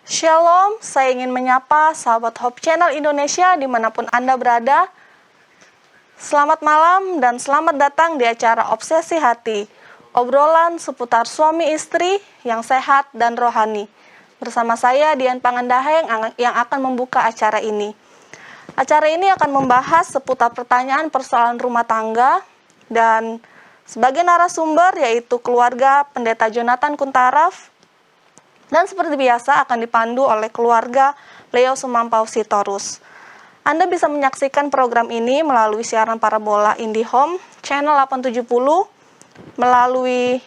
Shalom, saya ingin menyapa sahabat Hope Channel Indonesia dimanapun Anda berada. Selamat malam dan selamat datang di acara Obsesi Hati, obrolan seputar suami istri yang sehat dan rohani. Bersama saya Dian Pangandaheng yang akan membuka acara ini. Acara ini akan membahas seputar pertanyaan persoalan rumah tangga dan sebagai narasumber yaitu keluarga Pendeta Jonathan Kuntaraf. Dan seperti biasa akan dipandu oleh keluarga Leo Sumampau Sitorus. Anda bisa menyaksikan program ini melalui siaran parabola IndiHome channel 870, melalui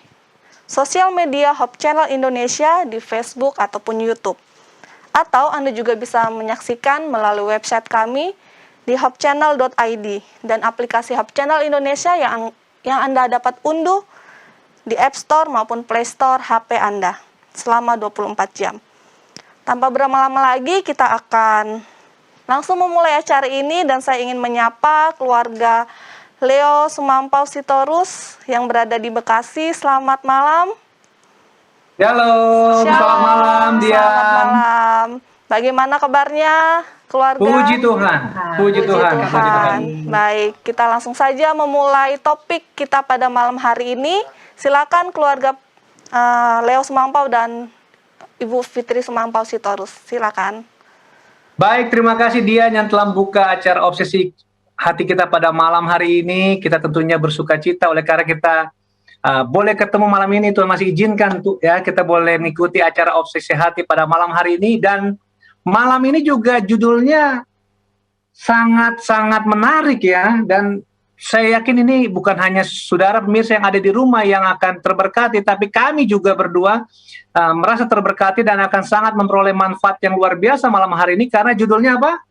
sosial media Hope Channel Indonesia di Facebook ataupun YouTube. Atau Anda juga bisa menyaksikan melalui website kami di hopechannel.id dan aplikasi Hope Channel Indonesia yang Anda dapat unduh di App Store maupun Play Store HP Anda selama 24 jam. Tanpa berlama-lama lagi, kita akan langsung memulai acara ini dan saya ingin menyapa keluarga Leo Sumampau Sitorus yang berada di Bekasi. Selamat malam. Halo, selamat malam Dian. Selamat malam. Bagaimana kabarnya keluarga? Puji Tuhan. Puji Tuhan. Baik, kita langsung saja memulai topik kita pada malam hari ini. Silakan keluarga Leo Sumampau dan Ibu Fitri Sumampau Sitorus, silakan. Baik, terima kasih Dian yang telah membuka acara Obsesi Hati kita pada malam hari ini. Kita tentunya bersuka cita oleh karena kita boleh ketemu malam ini. Tuhan masih izinkan kita boleh mengikuti acara Obsesi Hati pada malam hari ini. Dan malam ini juga judulnya sangat-sangat menarik ya. Dan saya yakin ini bukan hanya saudara pemirsa yang ada di rumah yang akan terberkati, tapi kami juga berdua merasa terberkati dan akan sangat memperoleh manfaat yang luar biasa malam hari ini karena judulnya apa?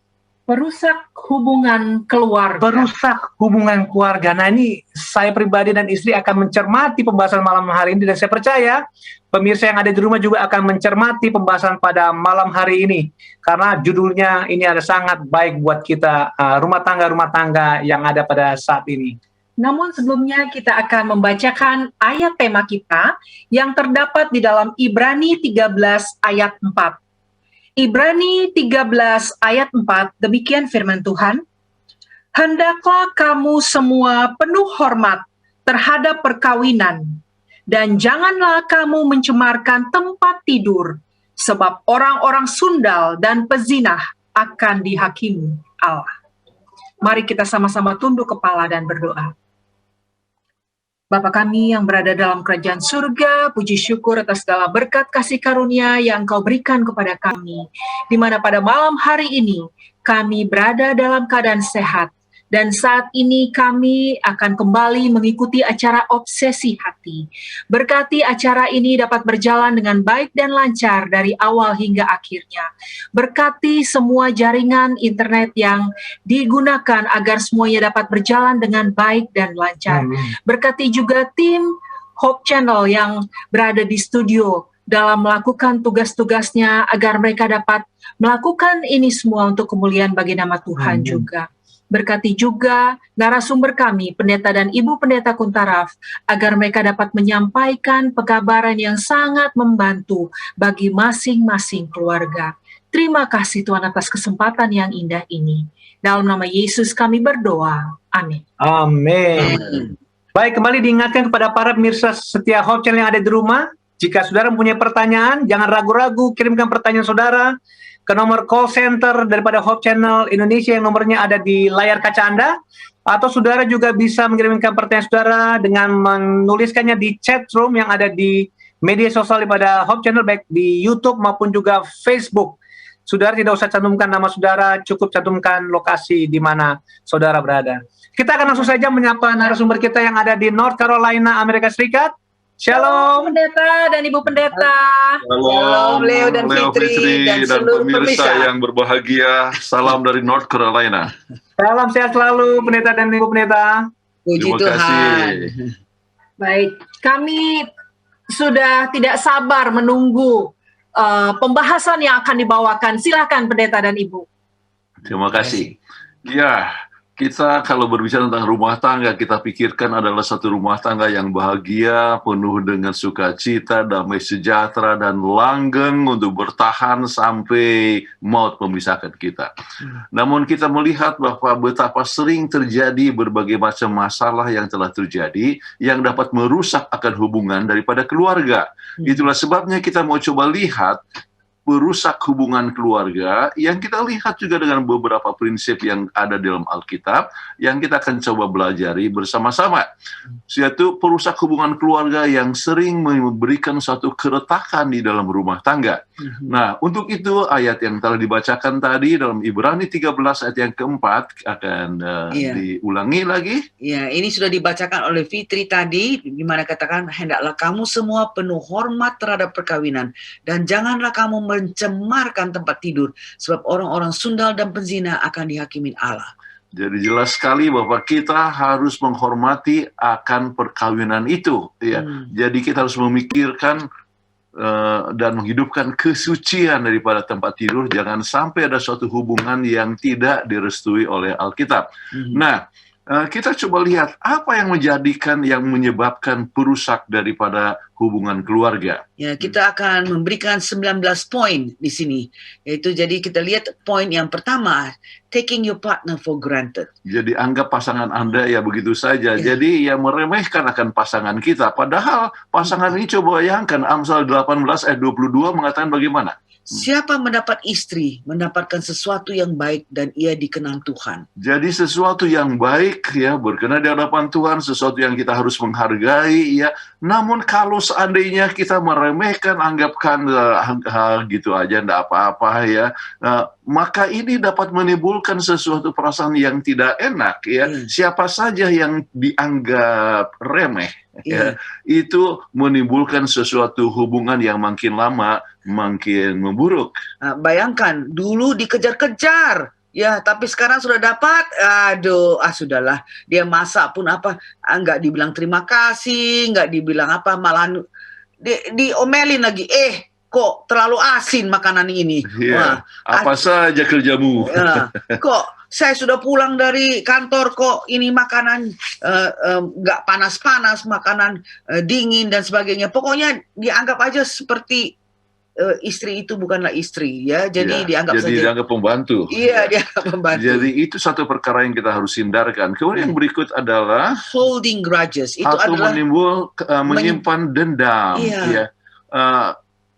Merusak hubungan keluarga. Merusak hubungan keluarga. Nah ini saya pribadi dan istri akan mencermati pembahasan malam hari ini dan saya percaya pemirsa yang ada di rumah juga akan mencermati pembahasan pada malam hari ini karena judulnya ini ada sangat baik buat kita rumah tangga yang ada pada saat ini. Namun sebelumnya kita akan membacakan ayat tema kita yang terdapat di dalam Ibrani 13 ayat 4. Ibrani 13 ayat 4, demikian firman Tuhan. Hendaklah kamu semua penuh hormat terhadap perkawinan, dan janganlah kamu mencemarkan tempat tidur, sebab orang-orang sundal dan pezinah akan dihakimi Allah. Mari kita sama-sama tunduk kepala dan berdoa. Bapa kami yang berada dalam kerajaan surga, puji syukur atas segala berkat kasih karunia yang Engkau berikan kepada kami, di mana pada malam hari ini kami berada dalam keadaan sehat, dan saat ini kami akan kembali mengikuti acara Obsesi Hati. Berkati acara ini dapat berjalan dengan baik dan lancar dari awal hingga akhirnya. Berkati semua jaringan internet yang digunakan agar semuanya dapat berjalan dengan baik dan lancar. Berkati juga tim Hope Channel yang berada di studio dalam melakukan tugas-tugasnya agar mereka dapat melakukan ini semua untuk kemuliaan bagi nama Tuhan juga. Berkati juga narasumber kami, Pendeta dan Ibu Pendeta Kuntaraf, agar mereka dapat menyampaikan pekabaran yang sangat membantu bagi masing-masing keluarga. Terima kasih Tuhan atas kesempatan yang indah ini. Dalam nama Yesus kami berdoa. Amin. Amin. Baik, kembali diingatkan kepada para pemirsa setia Hope Channel yang ada di rumah. Jika saudara mempunyai pertanyaan, jangan ragu-ragu kirimkan pertanyaan saudara ke nomor call center daripada Hope Channel Indonesia yang nomornya ada di layar kaca Anda, atau saudara juga bisa mengirimkan pertanyaan saudara dengan menuliskannya di chat room yang ada di media sosial daripada Hope Channel, baik di YouTube maupun juga Facebook. Saudara tidak usah cantumkan nama saudara, cukup cantumkan lokasi di mana saudara berada. Kita akan langsung saja menyapa narasumber kita yang ada di North Carolina, Amerika Serikat. Shalom Pendeta dan Ibu Pendeta. Shalom Leo dan Fitri dan seluruh pemirsa pemirsa yang berbahagia. Salam dari North Carolina. Salam sehat selalu Pendeta dan Ibu Pendeta. Puji Terima Tuhan. kasih. Baik, kami sudah tidak sabar menunggu pembahasan yang akan dibawakan. Silakan Pendeta dan Ibu. Terima kasih. Ya, Kita kalau berbicara tentang rumah tangga, kita pikirkan adalah satu rumah tangga yang bahagia, penuh dengan sukacita, damai sejahtera, dan langgeng untuk bertahan sampai maut memisahkan kita. Namun kita melihat bahwa betapa sering terjadi berbagai macam masalah yang telah terjadi, yang dapat merusak akan hubungan daripada keluarga. Itulah sebabnya kita mau coba lihat merusak hubungan keluarga yang kita lihat juga dengan beberapa prinsip yang ada dalam Alkitab yang kita akan coba belajari bersama-sama. Yaitu perusak hubungan keluarga yang sering memberikan suatu keretakan di dalam rumah tangga. Nah, untuk itu ayat yang telah dibacakan tadi dalam Ibrani 13 ayat yang keempat akan diulangi lagi. Ya, ini sudah dibacakan oleh Fitri tadi, di mana katakan, hendaklah kamu semua penuh hormat terhadap perkawinan, dan janganlah kamu mencemarkan tempat tidur, sebab orang-orang sundal dan penzina akan dihakimin Allah. Jadi jelas sekali bahwa kita harus menghormati akan perkawinan itu. Ya. Jadi kita harus memikirkan dan menghidupkan kesucian daripada tempat tidur. Jangan sampai ada suatu hubungan yang tidak direstui oleh Alkitab. Nah, kita coba lihat apa yang menyebabkan perusak daripada hubungan keluarga. Ya, kita akan memberikan 19 poin di sini. Yaitu jadi kita lihat poin yang pertama, taking your partner for granted. Jadi anggap pasangan Anda ya begitu saja. Jadi ya meremehkan akan pasangan kita. Padahal pasangan ini coba bayangkan Amsal 18 ayat 22 mengatakan bagaimana? Siapa mendapat istri, mendapatkan sesuatu yang baik dan ia dikenang Tuhan. Jadi sesuatu yang baik ya, berkenan di hadapan Tuhan, sesuatu yang kita harus menghargai ya. Namun kalau seandainya kita meremehkan, anggapkan gitu aja enggak apa-apa ya, maka ini dapat menimbulkan sesuatu perasaan yang tidak enak ya. Siapa saja yang dianggap remeh ya, itu menimbulkan sesuatu hubungan yang makin lama makin memburuk. Bayangkan dulu dikejar-kejar ya, tapi sekarang sudah dapat, sudahlah, dia masak pun nggak dibilang terima kasih, nggak dibilang apa, malah diomelin lagi, kok terlalu asin makanan ini. Wah, apa saja kerjamu. Kok saya sudah pulang dari kantor, kok ini makanan nggak panas-panas, makanan dingin dan sebagainya. Pokoknya dianggap aja seperti istri itu bukanlah istri ya, jadi dianggap pembantu. Iya, dianggap pembantu. Jadi itu satu perkara yang kita harus hindarkan. Kemudian yang berikut adalah holding grudges. Itu atau adalah menyimpan dendam. Ya.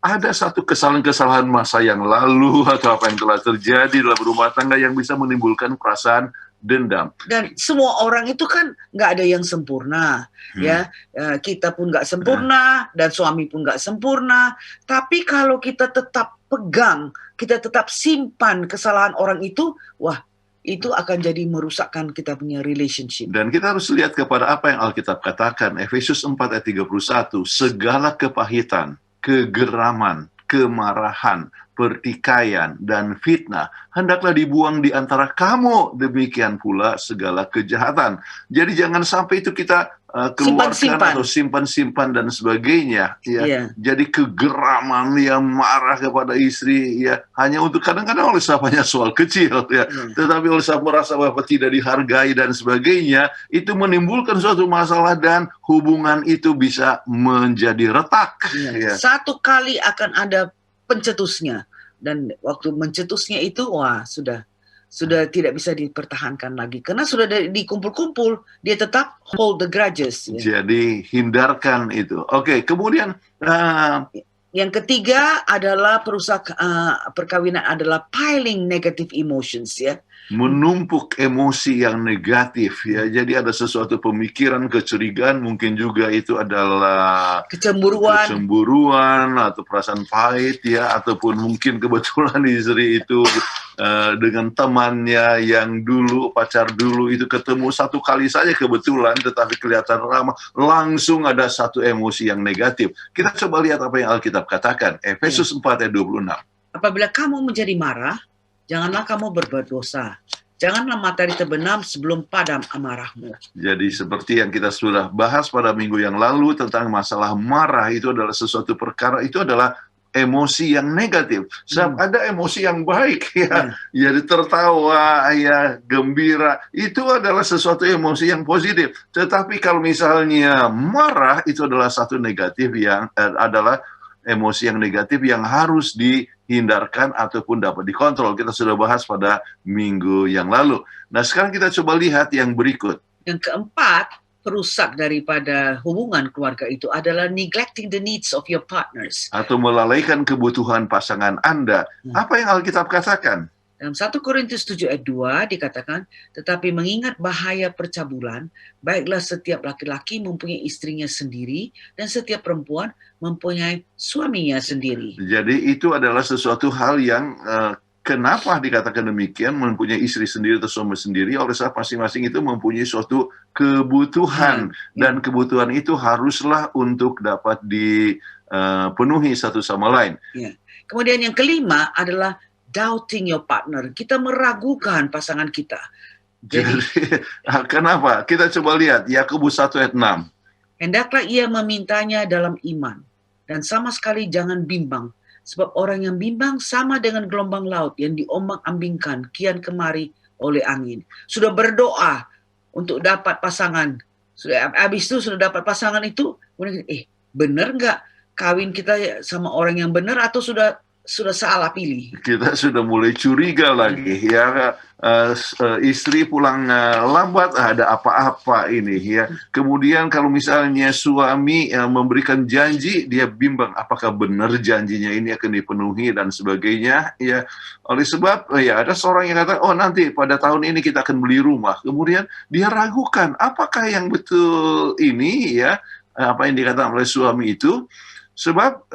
Ada satu kesalahan-kesalahan masa yang lalu atau apa yang telah terjadi dalam rumah tangga yang bisa menimbulkan perasaan dendam. Dan semua orang itu kan nggak ada yang sempurna, ya. Kita pun nggak sempurna, dan suami pun nggak sempurna. Tapi kalau kita tetap pegang, kita tetap simpan kesalahan orang itu, itu akan jadi merusakkan kita punya relationship. Dan kita harus lihat kepada apa yang Alkitab katakan, Efesus 4 ayat 31, segala kepahitan, kegeraman, kemarahan, pertikaian, dan fitnah hendaklah dibuang di antara kamu, demikian pula segala kejahatan. Jadi jangan sampai itu kita keluarkan atau simpan-simpan dan sebagainya. Ya. Jadi kegeraman yang marah kepada istri, ya hanya untuk kadang-kadang oleh hanya soal kecil, ya. Tetapi oleh sebab merasa bahwa tidak dihargai dan sebagainya, itu menimbulkan suatu masalah dan hubungan itu bisa menjadi retak. Ya. Satu kali akan ada pencetusnya, dan waktu mencetusnya itu sudah tidak bisa dipertahankan lagi karena sudah dikumpul-kumpul, dia tetap hold the grudges. Ya. Jadi hindarkan itu. Oke, kemudian yang ketiga adalah perusak perkawinan adalah piling negative emotions, ya. Menumpuk emosi yang negatif, ya. Jadi ada sesuatu pemikiran, kecurigaan, mungkin juga itu adalah kecemburuan atau perasaan pahit, ya, ataupun mungkin kebetulan istri itu dengan temannya yang dulu, pacar dulu itu ketemu satu kali saja kebetulan, tetapi kelihatan ramah, langsung ada satu emosi yang negatif. Kita coba lihat apa yang Alkitab katakan, Efesus 4 ayat 26. Apabila kamu menjadi marah, janganlah kamu berbuat dosa. Janganlah matahari terbenam sebelum padam amarahmu. Jadi seperti yang kita sudah bahas pada minggu yang lalu tentang masalah marah, itu adalah sesuatu perkara, itu adalah emosi yang negatif. Sebab ada emosi yang baik ya, jadi tertawa ya, gembira, itu adalah sesuatu emosi yang positif. Tetapi kalau misalnya marah, itu adalah satu negatif yang adalah emosi yang negatif yang harus dihindarkan ataupun dapat dikontrol. Kita sudah bahas pada minggu yang lalu. Nah, sekarang kita coba lihat yang berikut. Yang keempat, perusak daripada hubungan keluarga itu adalah neglecting the needs of your partners. Atau melalaikan kebutuhan pasangan Anda. Apa yang Alkitab katakan? Dalam 1 Korintus 7 ayat 2 dikatakan, tetapi mengingat bahaya percabulan, baiklah setiap laki-laki mempunyai istrinya sendiri dan setiap perempuan mempunyai suaminya sendiri. Jadi itu adalah sesuatu hal yang kenapa dikatakan demikian, mempunyai istri sendiri atau suami sendiri, oleh sebab masing-masing itu mempunyai suatu kebutuhan, dan kebutuhan itu haruslah untuk dapat dipenuhi satu sama lain. Ya. Kemudian yang kelima adalah doubting your partner. Kita meragukan pasangan kita. Jadi kenapa? Kita coba lihat Yakobus 1 ayat 6. Hendaklah ia memintanya dalam iman, dan sama sekali jangan bimbang. Sebab orang yang bimbang sama dengan gelombang laut yang diombang-ambingkan kian kemari oleh angin. Sudah berdoa untuk dapat pasangan. Habis itu sudah dapat pasangan itu, kemudian benar nggak kawin kita sama orang yang benar atau sudah salah pilih? Kita sudah mulai curiga lagi ya, istri pulang lambat, ada apa-apa ini ya. Kemudian kalau misalnya suami memberikan janji, dia bimbang apakah benar janjinya ini akan dipenuhi dan sebagainya ya. Oleh sebab ya ada seorang yang kata, oh nanti pada tahun ini kita akan beli rumah. Kemudian dia ragukan apakah yang betul ini ya, apa yang dikatakan oleh suami itu. Sebab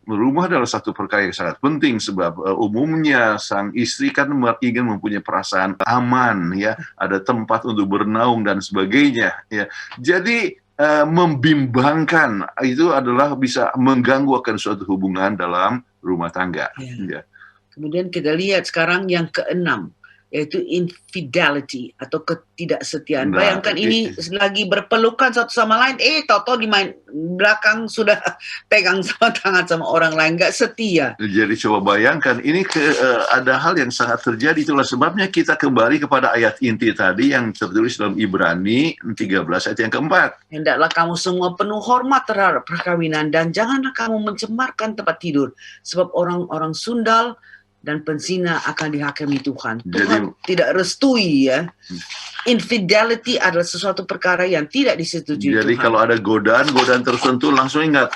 rumah adalah satu perkara yang sangat penting, sebab umumnya sang istri kan ingin mempunyai perasaan aman ya, ada tempat untuk bernaung dan sebagainya ya. Jadi membimbangkan itu adalah bisa mengganggu akan suatu hubungan dalam rumah tangga. Ya. Kemudian kita lihat sekarang yang keenam, yaitu infidelity atau ketidaksetiaan. Nah, Bayangkan ini lagi berpelukan satu sama lain, tahu-tahu di belakang sudah pegang sama tangan sama orang lain, nggak setia. Jadi coba bayangkan, ini ada hal yang sangat terjadi, itulah sebabnya kita kembali kepada ayat inti tadi yang tertulis dalam Ibrani 13 ayat yang keempat. Hendaklah kamu semua penuh hormat terhadap perkawinan dan janganlah kamu mencemarkan tempat tidur, sebab orang-orang sundal dan penzina akan dihakimi Tuhan. Tuhan tidak restui ya. Infidelity adalah sesuatu perkara yang tidak disetujui Tuhan. Jadi kalau ada godaan tertentu langsung ingat,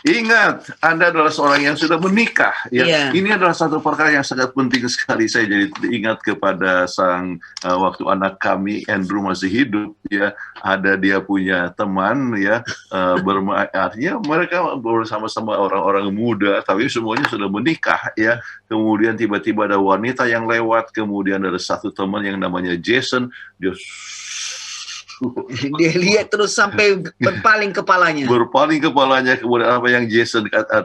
ingat, Anda adalah seorang yang sudah menikah. Ya. Yeah. Ini adalah satu perkara yang sangat penting sekali. Saya jadi ingat kepada waktu anak kami Andrew masih hidup, ya, ada dia punya teman, ya, artinya mereka bersama-sama orang-orang muda, tapi semuanya sudah menikah, ya. Kemudian tiba-tiba ada wanita yang lewat, kemudian ada satu teman yang namanya Jason, dia lihat terus sampai berpaling kepalanya. Kemudian apa yang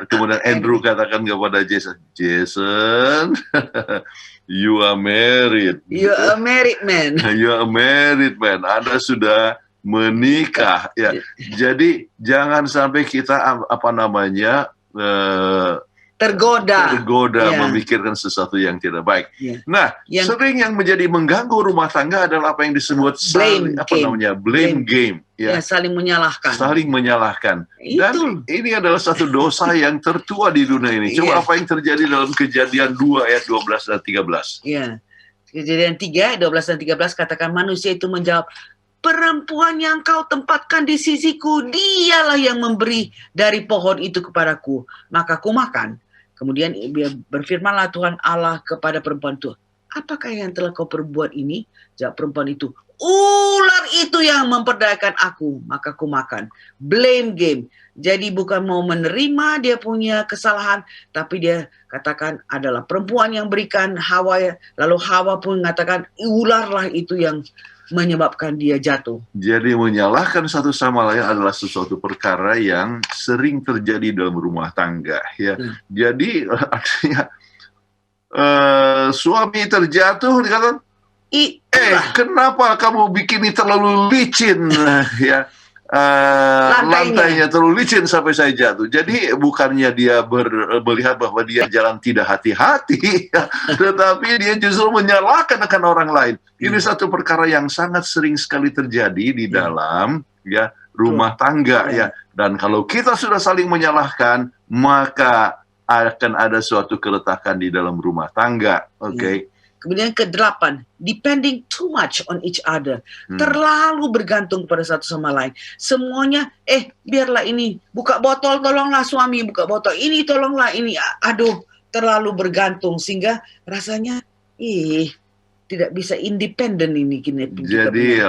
kemudian Andrew katakan kepada Jason, you are married. You are a married man. You are a married man. Anda sudah menikah, ya. Jadi jangan sampai kita tergoda memikirkan sesuatu yang tidak baik. Nah, sering yang menjadi mengganggu rumah tangga adalah apa yang disebut blame game. Ya, saling menyalahkan. Dan ini adalah satu dosa yang tertua di dunia ini. Coba apa yang terjadi dalam Kejadian 2 ayat 12 dan 13. Ya. Kejadian 3 ayat 12 dan 13 katakan manusia itu menjawab, perempuan yang kau tempatkan di sisiku, dialah yang memberi dari pohon itu kepadaku, maka ku makan. Kemudian berfirmanlah Tuhan Allah kepada perempuan itu, apakah yang telah kau perbuat ini? Jawab perempuan itu, ular itu yang memperdayakan aku, maka ku makan. Blame game. Jadi bukan mau menerima dia punya kesalahan, tapi dia katakan adalah perempuan yang berikan Hawa, lalu Hawa pun mengatakan ularlah itu yang menyebabkan dia jatuh. Jadi menyalahkan satu sama lain adalah sesuatu perkara yang sering terjadi dalam rumah tangga, ya. Jadi artinya suami terjatuh dikatakan, kenapa kamu bikin ini terlalu licin, ya. lantainya terlalu licin sampai saya jatuh. Jadi bukannya dia melihat bahwa dia jalan tidak hati-hati, tetapi dia justru menyalahkan akan orang lain. Ini satu perkara yang sangat sering sekali terjadi di dalam rumah tangga ya. Dan kalau kita sudah saling menyalahkan, maka akan ada suatu keretakan di dalam rumah tangga. Oke. Kemudian ke-8, depending too much on each other. Terlalu bergantung pada satu sama lain. Semuanya, biarlah ini. Buka botol, tolonglah suami. Buka botol, ini tolonglah ini. Aduh, terlalu bergantung. Sehingga rasanya, tidak bisa independen ini. Jadi,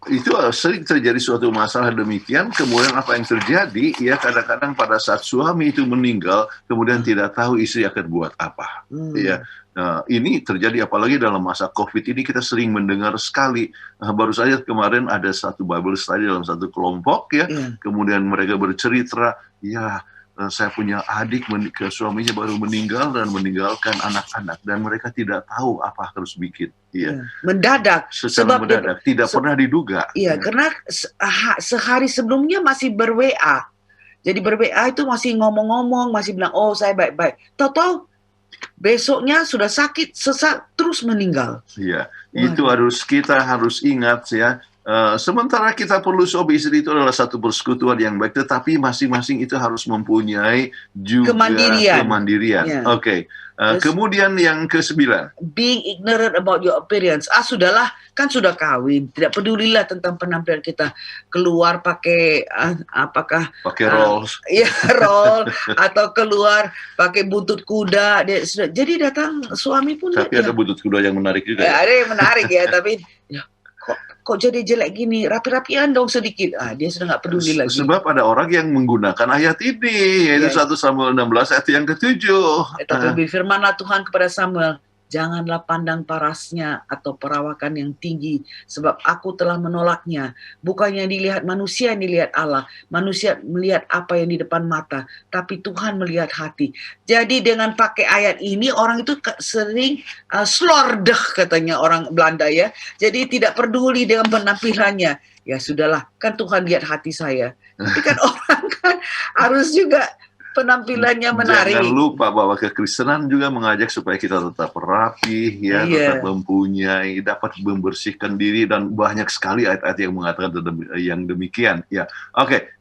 itu sering terjadi suatu masalah demikian. Kemudian apa yang terjadi, ya kadang-kadang pada saat suami itu meninggal, kemudian tidak tahu istri akan buat apa. Ya. Nah, ini terjadi apalagi dalam masa COVID ini kita sering mendengar sekali. Baru saja kemarin ada satu Bible study dalam satu kelompok ya. Kemudian mereka bercerita, saya punya adik suaminya baru meninggal dan meninggalkan anak-anak dan mereka tidak tahu apa harus bikin. Mendadak. Secara mendadak, tidak pernah diduga. Karena sehari sebelumnya masih ber-WA. Jadi ber-WA itu masih ngomong-ngomong, masih bilang, oh saya baik-baik. Tahu-tahu besoknya sudah sakit, sesak, terus meninggal. Itu kita harus ingat ya. Sementara kita perlu suami istri itu adalah satu persekutuan yang baik, tetapi masing-masing itu harus mempunyai juga kemandirian. Oke. Kemudian yang ke-9, being ignorant about your appearance. Sudahlah, kan sudah kawin, tidak pedulilah tentang penampilan kita. Keluar pakai apakah pakai rolls, roll atau keluar pakai buntut kuda. Jadi datang suami pun. Tapi ada buntut kuda yang menarik juga. Ada yang menarik ya, tapi kok jadi jelek gini, rapi-rapian dong sedikit. Dia sudah nggak peduli lagi. Sebab ada orang yang menggunakan ayat ini, yaitu 1 Samuel 16 ayat yang ke-7. Tetapi firmanlah Tuhan kepada Samuel, janganlah pandang parasnya atau perawakan yang tinggi, sebab aku telah menolaknya. Bukannya dilihat manusia yang dilihat Allah. Manusia melihat apa yang di depan mata, tapi Tuhan melihat hati. Jadi dengan pakai ayat ini, orang itu sering slordeh katanya orang Belanda ya. Jadi tidak peduli dengan penampilannya. Ya sudahlah, kan Tuhan lihat hati saya. Tapi kan orang kan harus juga penampilannya menarik. Jangan lupa bahwa kekristenan juga mengajak supaya kita tetap rapi, tetap mempunyai, dapat membersihkan diri, dan banyak sekali ayat-ayat yang mengatakan yang demikian. Oke,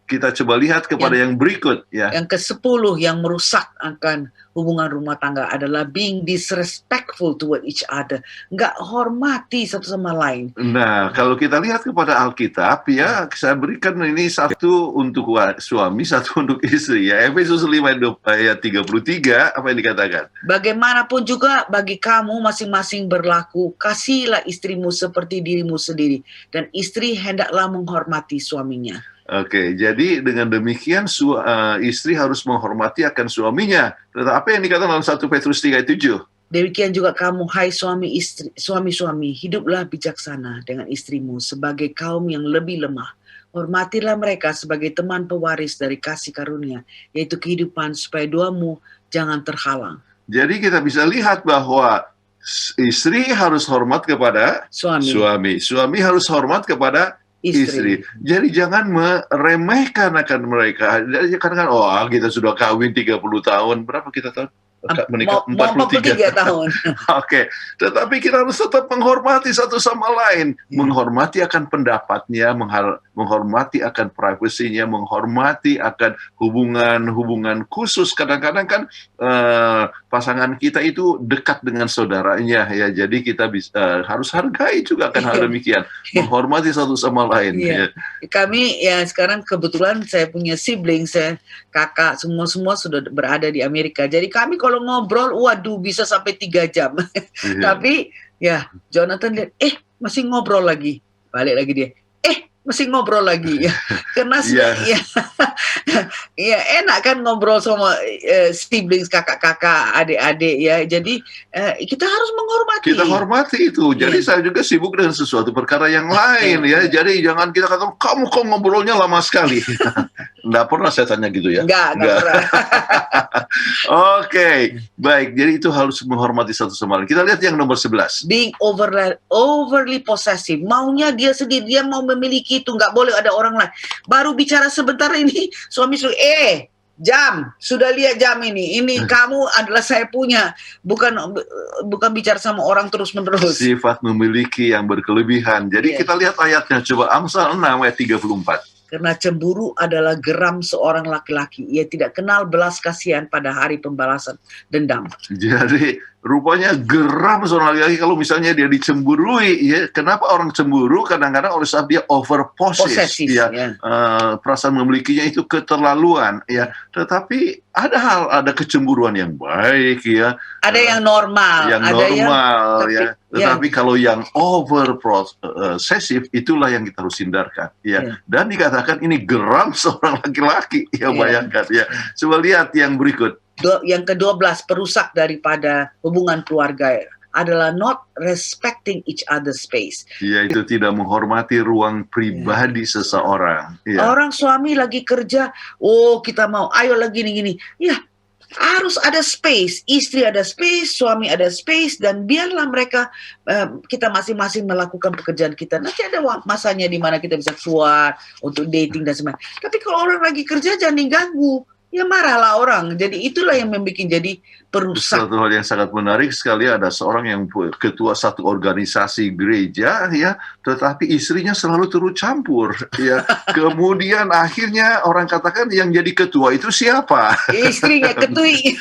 kita coba lihat kepada yang berikut. Yang ke-10 yang merusak akan hubungan rumah tangga adalah being disrespectful toward each other. Nggak hormati satu sama lain. Nah, kalau kita lihat kepada Alkitab, saya berikan ini satu untuk suami, satu untuk istri. Efesus 5 ayat 33, apa yang dikatakan? Bagaimanapun juga bagi kamu masing-masing berlaku, kasihilah istrimu seperti dirimu sendiri. Dan istri hendaklah menghormati suaminya. Oke, jadi dengan demikian istri harus menghormati akan suaminya. Tetapi apa yang dikatakan dalam 1 Petrus 3 ayat 7? Demikian juga kamu, hai suami-suami, hiduplah bijaksana dengan istrimu sebagai kaum yang lebih lemah. Hormatilah mereka sebagai teman pewaris dari kasih karunia, yaitu kehidupan, supaya duamu jangan terhalang. Jadi kita bisa lihat bahwa istri harus hormat kepada suami. Suami harus hormat kepada istri. Jadi jangan meremehkan akan mereka. Karena kita sudah kawin 30 tahun. Berapa kita tahun? Menikah 43 tahun. Oke, tetapi kita harus tetap menghormati satu sama lain, menghormati akan pendapatnya, menghormati akan privasinya, menghormati akan hubungan khusus. Kadang-kadang kan pasangan kita itu dekat dengan saudaranya, ya. Jadi kita harus hargai juga akan hal demikian, menghormati satu sama lain. Kami sekarang kebetulan saya punya sibling, saya kakak, semua sudah berada di Amerika. Jadi kami kalau ngobrol, waduh bisa sampai 3 jam. Tapi Jonathan lihat, masih ngobrol lagi. Balik lagi dia, masih ngobrol lagi. Karena enak kan ngobrol sama siblings, kakak-kakak, adik-adik ya. Jadi kita harus menghormati. Kita hormati itu. Jadi saya juga sibuk dengan sesuatu perkara yang lain ya. Jadi jangan kita katakan, kamu kok ngobrolnya lama sekali. Nggak pernah saya tanya gitu ya. Nggak pernah. Oke, baik. Jadi itu harus menghormati satu sama lain. Kita lihat yang nomor 11. Being overly possessive. Maunya dia sendiri, dia mau memiliki situ, nggak boleh ada orang lain. Baru bicara sebentar ini suami suruh, jam, sudah lihat jam ini kamu adalah saya punya, bukan bicara sama orang terus menerus. Sifat memiliki yang berkelebihan. Jadi kita lihat ayatnya, coba Amsal 6 ayat 34. Karena cemburu adalah geram seorang laki-laki. Ia tidak kenal belas kasihan pada hari pembalasan dendam. Jadi rupanya geram seorang laki-laki kalau misalnya dia dicemburui. Ya, kenapa orang cemburu? Kadang-kadang oleh sebab dia over possessive. Ya. Perasaan memilikinya itu keterlaluan. Ya. Tetapi ada kecemburuan yang baik. Ya. Ada yang normal. Tetapi kalau yang over possessive, itulah yang kita harus hindarkan. Ya. Dan dikatakan ini geram seorang laki-laki. Ya, bayangkan. Ya. Coba lihat yang berikut. Yang ke-12, perusak daripada hubungan keluarga adalah not respecting each other's space. Yaitu tidak menghormati ruang pribadi seseorang. Ya. Orang suami lagi kerja, kita mau, ayo lagi gini. Ya, harus ada space. Istri ada space, suami ada space, dan biarlah mereka, kita masing-masing melakukan pekerjaan kita. Nanti ada masanya di mana kita bisa keluar untuk dating dan sebagainya. Tapi kalau orang lagi kerja, jangan diganggu. Ya marahlah orang. Jadi itulah yang membuat jadi perusak. Satu hal yang sangat menarik sekali, ada seorang yang ketua satu organisasi gereja, ya, tetapi istrinya selalu turut campur. Ya. Kemudian akhirnya orang katakan yang jadi ketua itu siapa? Istrinya ketui.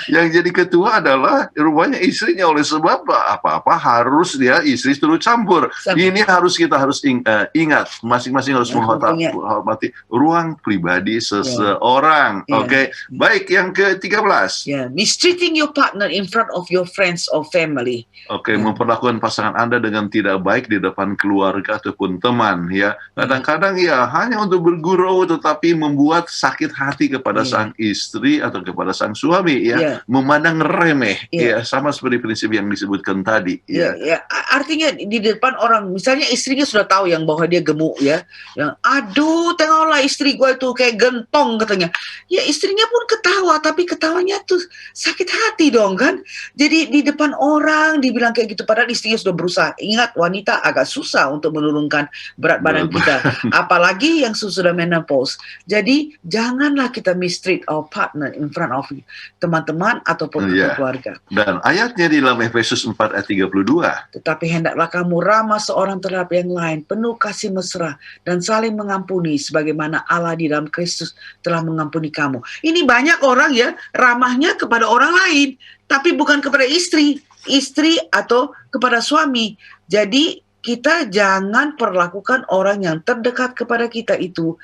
Yang jadi ketua adalah rupanya istrinya, oleh sebab apa-apa harus dia istri turut campur. Ini kita harus ingat, masing-masing harus menghormati ruang pribadi seseorang. Oke. Baik, yang ke-13. Mistreating your partner in front of your friends or family. Memperlakukan pasangan Anda dengan tidak baik di depan keluarga ataupun teman. Ya, kadang-kadang ya hanya untuk bergurau, tetapi membuat sakit hati kepada sang istri atau kepada sang suami. Ya, memandang remeh. Ya, sama seperti prinsip yang disebutkan tadi. Artinya di depan orang, misalnya istrinya sudah tahu yang bahwa dia gemuk, ya, yang aduh tengoklah istri gue itu kayak gentong katanya. Ya, istrinya pun ketawa, tapi ketawanya tuh sakit hati dong kan. Jadi di depan orang dibilang kayak gitu, padahal istrinya sudah berusaha. Ingat, wanita agak susah untuk menurunkan berat badan kita, apalagi yang sudah menopause. Jadi janganlah kita mistreat our partner in front of teman-teman ataupun keluarga. Dan ayatnya di dalam Efesus 4 ayat 32. Tetapi hendaklah kamu ramah seorang terhadap yang lain, penuh kasih mesra dan saling mengampuni sebagaimana Allah di dalam Kristus telah mengampuni kamu. Ini banyak orang ya ramahnya kepada orang lain, tapi bukan kepada istri atau kepada suami. Jadi kita jangan perlakukan orang yang terdekat kepada kita itu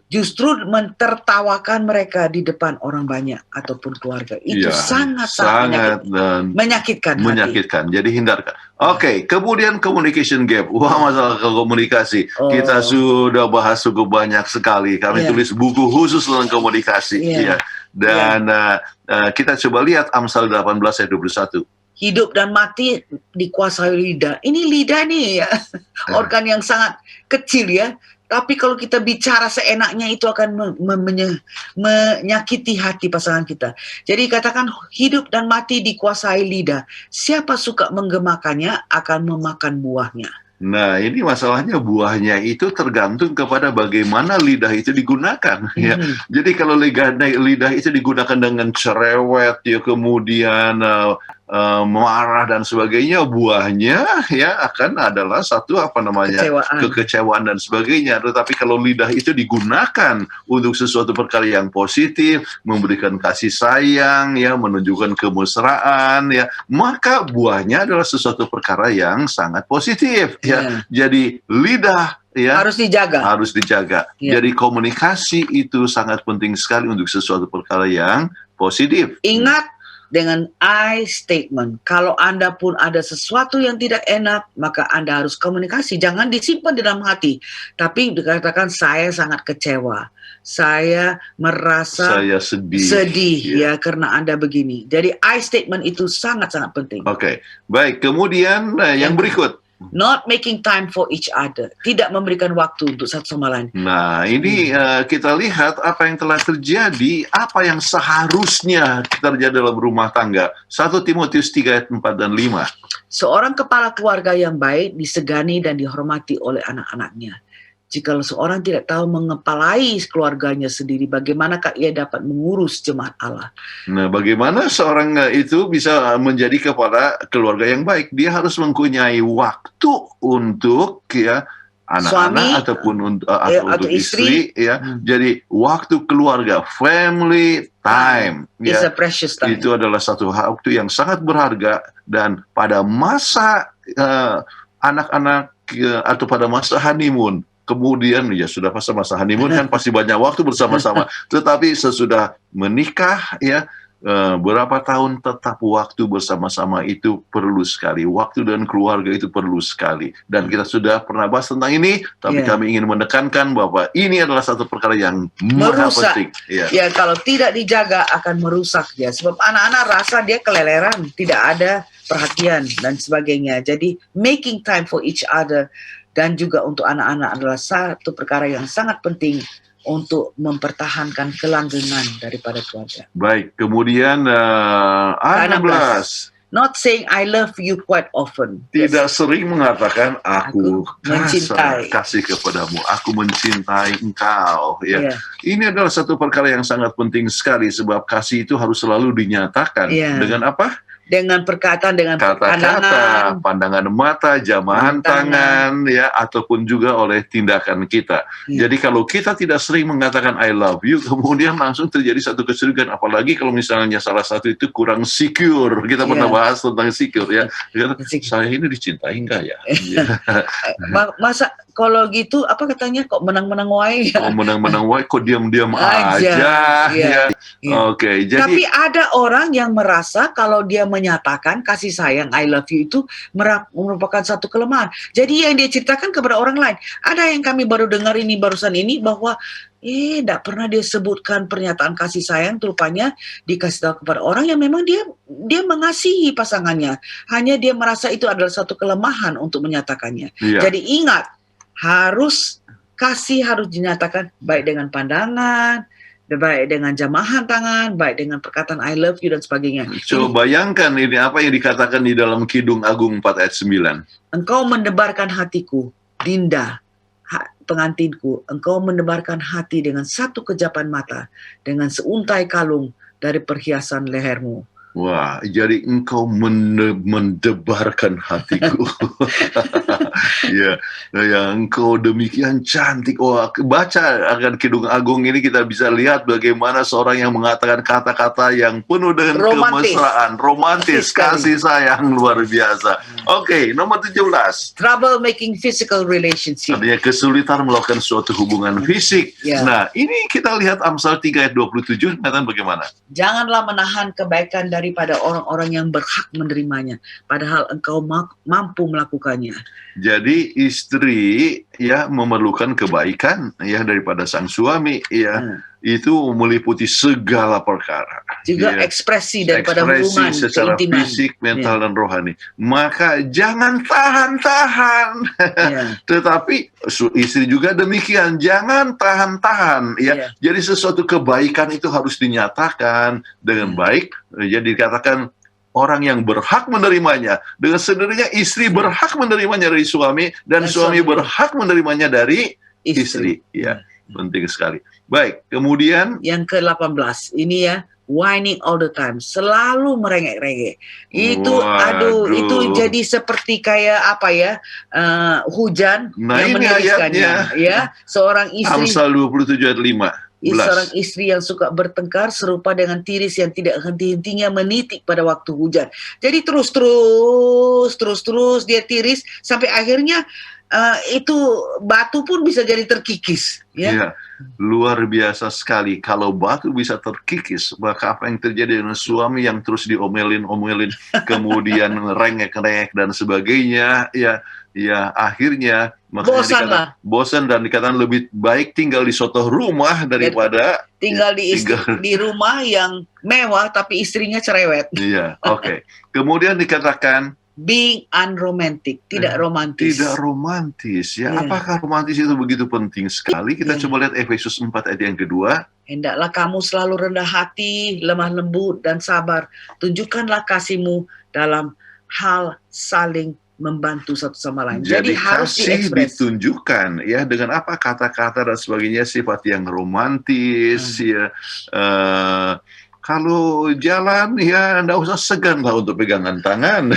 justru mentertawakan mereka di depan orang banyak ataupun keluarga. Itu sangat menyakitkan. Jadi hindarkan. Oke, kemudian communication gap. Masalah komunikasi. Kita sudah bahas cukup banyak sekali. Kami tulis buku khusus tentang komunikasi. Dan kita coba lihat Amsal 18 ayat 21. Hidup dan mati dikuasai lidah. Ini lidah nih ya, organ yang sangat kecil ya. Tapi kalau kita bicara seenaknya itu akan menyakiti hati pasangan kita. Jadi katakan hidup dan mati dikuasai lidah. Siapa suka menggemakannya akan memakan buahnya. Nah, ini masalahnya buahnya itu tergantung kepada bagaimana lidah itu digunakan. Ya. Jadi kalau lidah itu digunakan dengan cerewet, ya, kemudian marah dan sebagainya, buahnya ya akan adalah satu kekecewaan dan sebagainya. Tetapi kalau lidah itu digunakan untuk sesuatu perkara yang positif, memberikan kasih sayang, ya, menunjukkan kemesraan, ya, maka buahnya adalah sesuatu perkara yang sangat positif. Ya, jadi lidah harus dijaga. Jadi komunikasi itu sangat penting sekali untuk sesuatu perkara yang positif. Ingat dengan I statement. Kalau Anda pun ada sesuatu yang tidak enak, maka Anda harus komunikasi. Jangan disimpan di dalam hati. Tapi dikatakan saya sangat kecewa. Saya merasa sedih ya karena Anda begini. Jadi I statement itu sangat-sangat penting. Oke. Baik, kemudian yang berikut. Not making time for each other. Tidak memberikan waktu untuk satu sama lain. Nah, ini kita lihat apa yang telah terjadi, apa yang seharusnya terjadi dalam rumah tangga. 1 Timotius 3 ayat 4 dan 5. Seorang kepala keluarga yang baik disegani dan dihormati oleh anak-anaknya. Jikalau seorang tidak tahu mengepalai keluarganya sendiri, bagaimanakah ia dapat mengurus jemaat Allah? Nah, bagaimana seorang itu bisa menjadi kepala keluarga yang baik? Dia harus mempunyai waktu untuk ya anak-anak Suami, ataupun atau atau untuk istri ya. Jadi waktu keluarga, family time is ya. a precious time. Itu adalah satu waktu yang sangat berharga, dan pada masa anak-anak atau pada masa honeymoon, kemudian ya sudah masa honeymoon kan pasti banyak waktu bersama-sama. Tetapi sesudah menikah ya berapa tahun tetap waktu bersama-sama itu perlu sekali. Waktu dan keluarga itu perlu sekali. Dan kita sudah pernah bahas tentang ini, tapi kami ingin menekankan bahwa ini adalah satu perkara yang maha penting. Ya, kalau tidak dijaga akan merusak dia. Sebab anak-anak rasa dia keleleran, tidak ada perhatian dan sebagainya. Jadi making time for each other dan juga untuk anak-anak adalah satu perkara yang sangat penting untuk mempertahankan kelanggengan daripada keluarga. Baik, kemudian 16. Not saying I love you quite often. Tidak sering mengatakan aku mencintai, kasih kepadamu, aku mencintai engkau. Ya. Ini adalah satu perkara yang sangat penting sekali, sebab kasih itu harus selalu dinyatakan. Dengan apa? Dengan perkataan, dengan kata-kata, pandangan mata, jamahan tangan, ya, ataupun juga oleh tindakan kita. Jadi kalau kita tidak sering mengatakan I love you, kemudian langsung terjadi satu kecurigaan, apalagi kalau misalnya salah satu itu kurang secure. Kita pernah bahas tentang secure ya. Saya ini dicintai enggak ya? Masa kalau gitu apa katanya kok menang-menang wae? Kok menang-menang wae, kok diam-diam aja. Ya. Oke, jadi tapi ada orang yang merasa kalau dia menyatakan kasih sayang I love you itu merupakan satu kelemahan. Jadi yang dia ceritakan kepada orang lain. Ada yang kami baru dengar ini barusan ini bahwa tidak pernah dia sebutkan pernyataan kasih sayang, rupanya dikasih tahu kepada orang yang memang dia mengasihi pasangannya. Hanya dia merasa itu adalah satu kelemahan untuk menyatakannya. Jadi ingat, kasih harus dinyatakan baik dengan pandangan, baik dengan jamahan tangan, baik dengan perkataan I love you dan sebagainya. Coba bayangkan ini apa yang dikatakan di dalam Kidung Agung 4 ayat 9. Engkau mendebarkan hatiku, Dinda, pengantinku, engkau mendebarkan hati dengan satu kejapan mata, dengan seuntai kalung dari perhiasan lehermu. Wah, jadi engkau mendebarkan hatiku. Ya, engkau demikian cantik. Wah, baca akan Kidung Agung ini kita bisa lihat bagaimana seorang yang mengatakan kata-kata yang penuh dengan kemesraan, romantis, kasih sayang luar biasa. Oke, nomor 17. Trouble making physical relationship. Artinya kesulitan melakukan suatu hubungan fisik. Nah, ini kita lihat Amsal 3 ayat 27, mengatakan bagaimana? Janganlah menahan kebaikan daripada orang-orang yang berhak menerimanya, padahal engkau mampu melakukannya. Jadi istri ya memerlukan kebaikan ya daripada sang suami ya. Itu meliputi segala perkara. Juga ekspresi daripada hubungan secara keintiman, fisik, mental dan rohani. Maka jangan tahan-tahan. Tetapi istri juga demikian, jangan tahan-tahan ya. Jadi sesuatu kebaikan itu harus dinyatakan dengan baik. Jadi dikatakan orang yang berhak menerimanya. Dengan sendirinya istri berhak menerimanya dari suami, dan suami berhak menerimanya dari istri. Ya, penting sekali. Baik, kemudian yang ke-18 ini ya, whining all the time, selalu merengek-rengek. Itu itu jadi seperti kayak apa ya, hujan yang menuliskannya ya. Seorang istri, Amsal 27 ayat 5. Seorang istri yang suka bertengkar serupa dengan tiris yang tidak henti-hentinya menitik pada waktu hujan. Jadi terus dia tiris sampai akhirnya itu batu pun bisa jadi terkikis. Ya, luar biasa sekali. Kalau batu bisa terkikis, maka apa yang terjadi dengan suami yang terus diomelin, kemudian rengek-rengek dan sebagainya, ya akhirnya makanya bosan dan dikatakan lebih baik tinggal di suatu rumah daripada tinggal di rumah yang mewah tapi istrinya cerewet. Iya, oke. Kemudian dikatakan being unromantic, tidak romantis. Tidak romantis ya. Apakah romantis itu begitu penting sekali? Kita coba lihat Efesus 4 ayat yang kedua. Hendaklah kamu selalu rendah hati, lemah lembut dan sabar. Tunjukkanlah kasihmu dalam hal saling membantu satu sama lain. Jadi harus kasih diekspres. ditunjukkan ya dengan apa kata-kata dan sebagainya, sifat yang romantis ya. Kalau jalan ya enggak usah segan lah untuk pegangan tangan.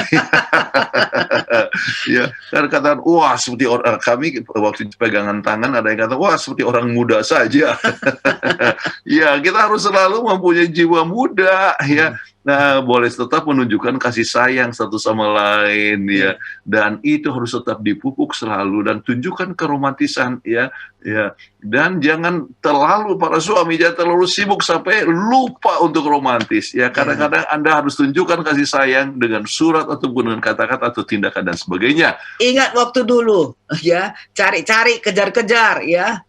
Ya, dan katakan wah seperti orang kami waktu pegangan tangan ada yang kata wah seperti orang muda saja. Ya, kita harus selalu mempunyai jiwa muda ya. Nah, boleh tetap menunjukkan kasih sayang satu sama lain ya, dan itu harus tetap dipupuk selalu dan tunjukkan keromantisan ya, dan jangan terlalu para suami jangan terlalu sibuk sampai lupa untuk romantis ya. Kadang-kadang Anda harus tunjukkan kasih sayang dengan surat ataupun dengan kata-kata atau tindakan dan sebagainya. Ingat waktu dulu ya, cari-cari, kejar-kejar ya.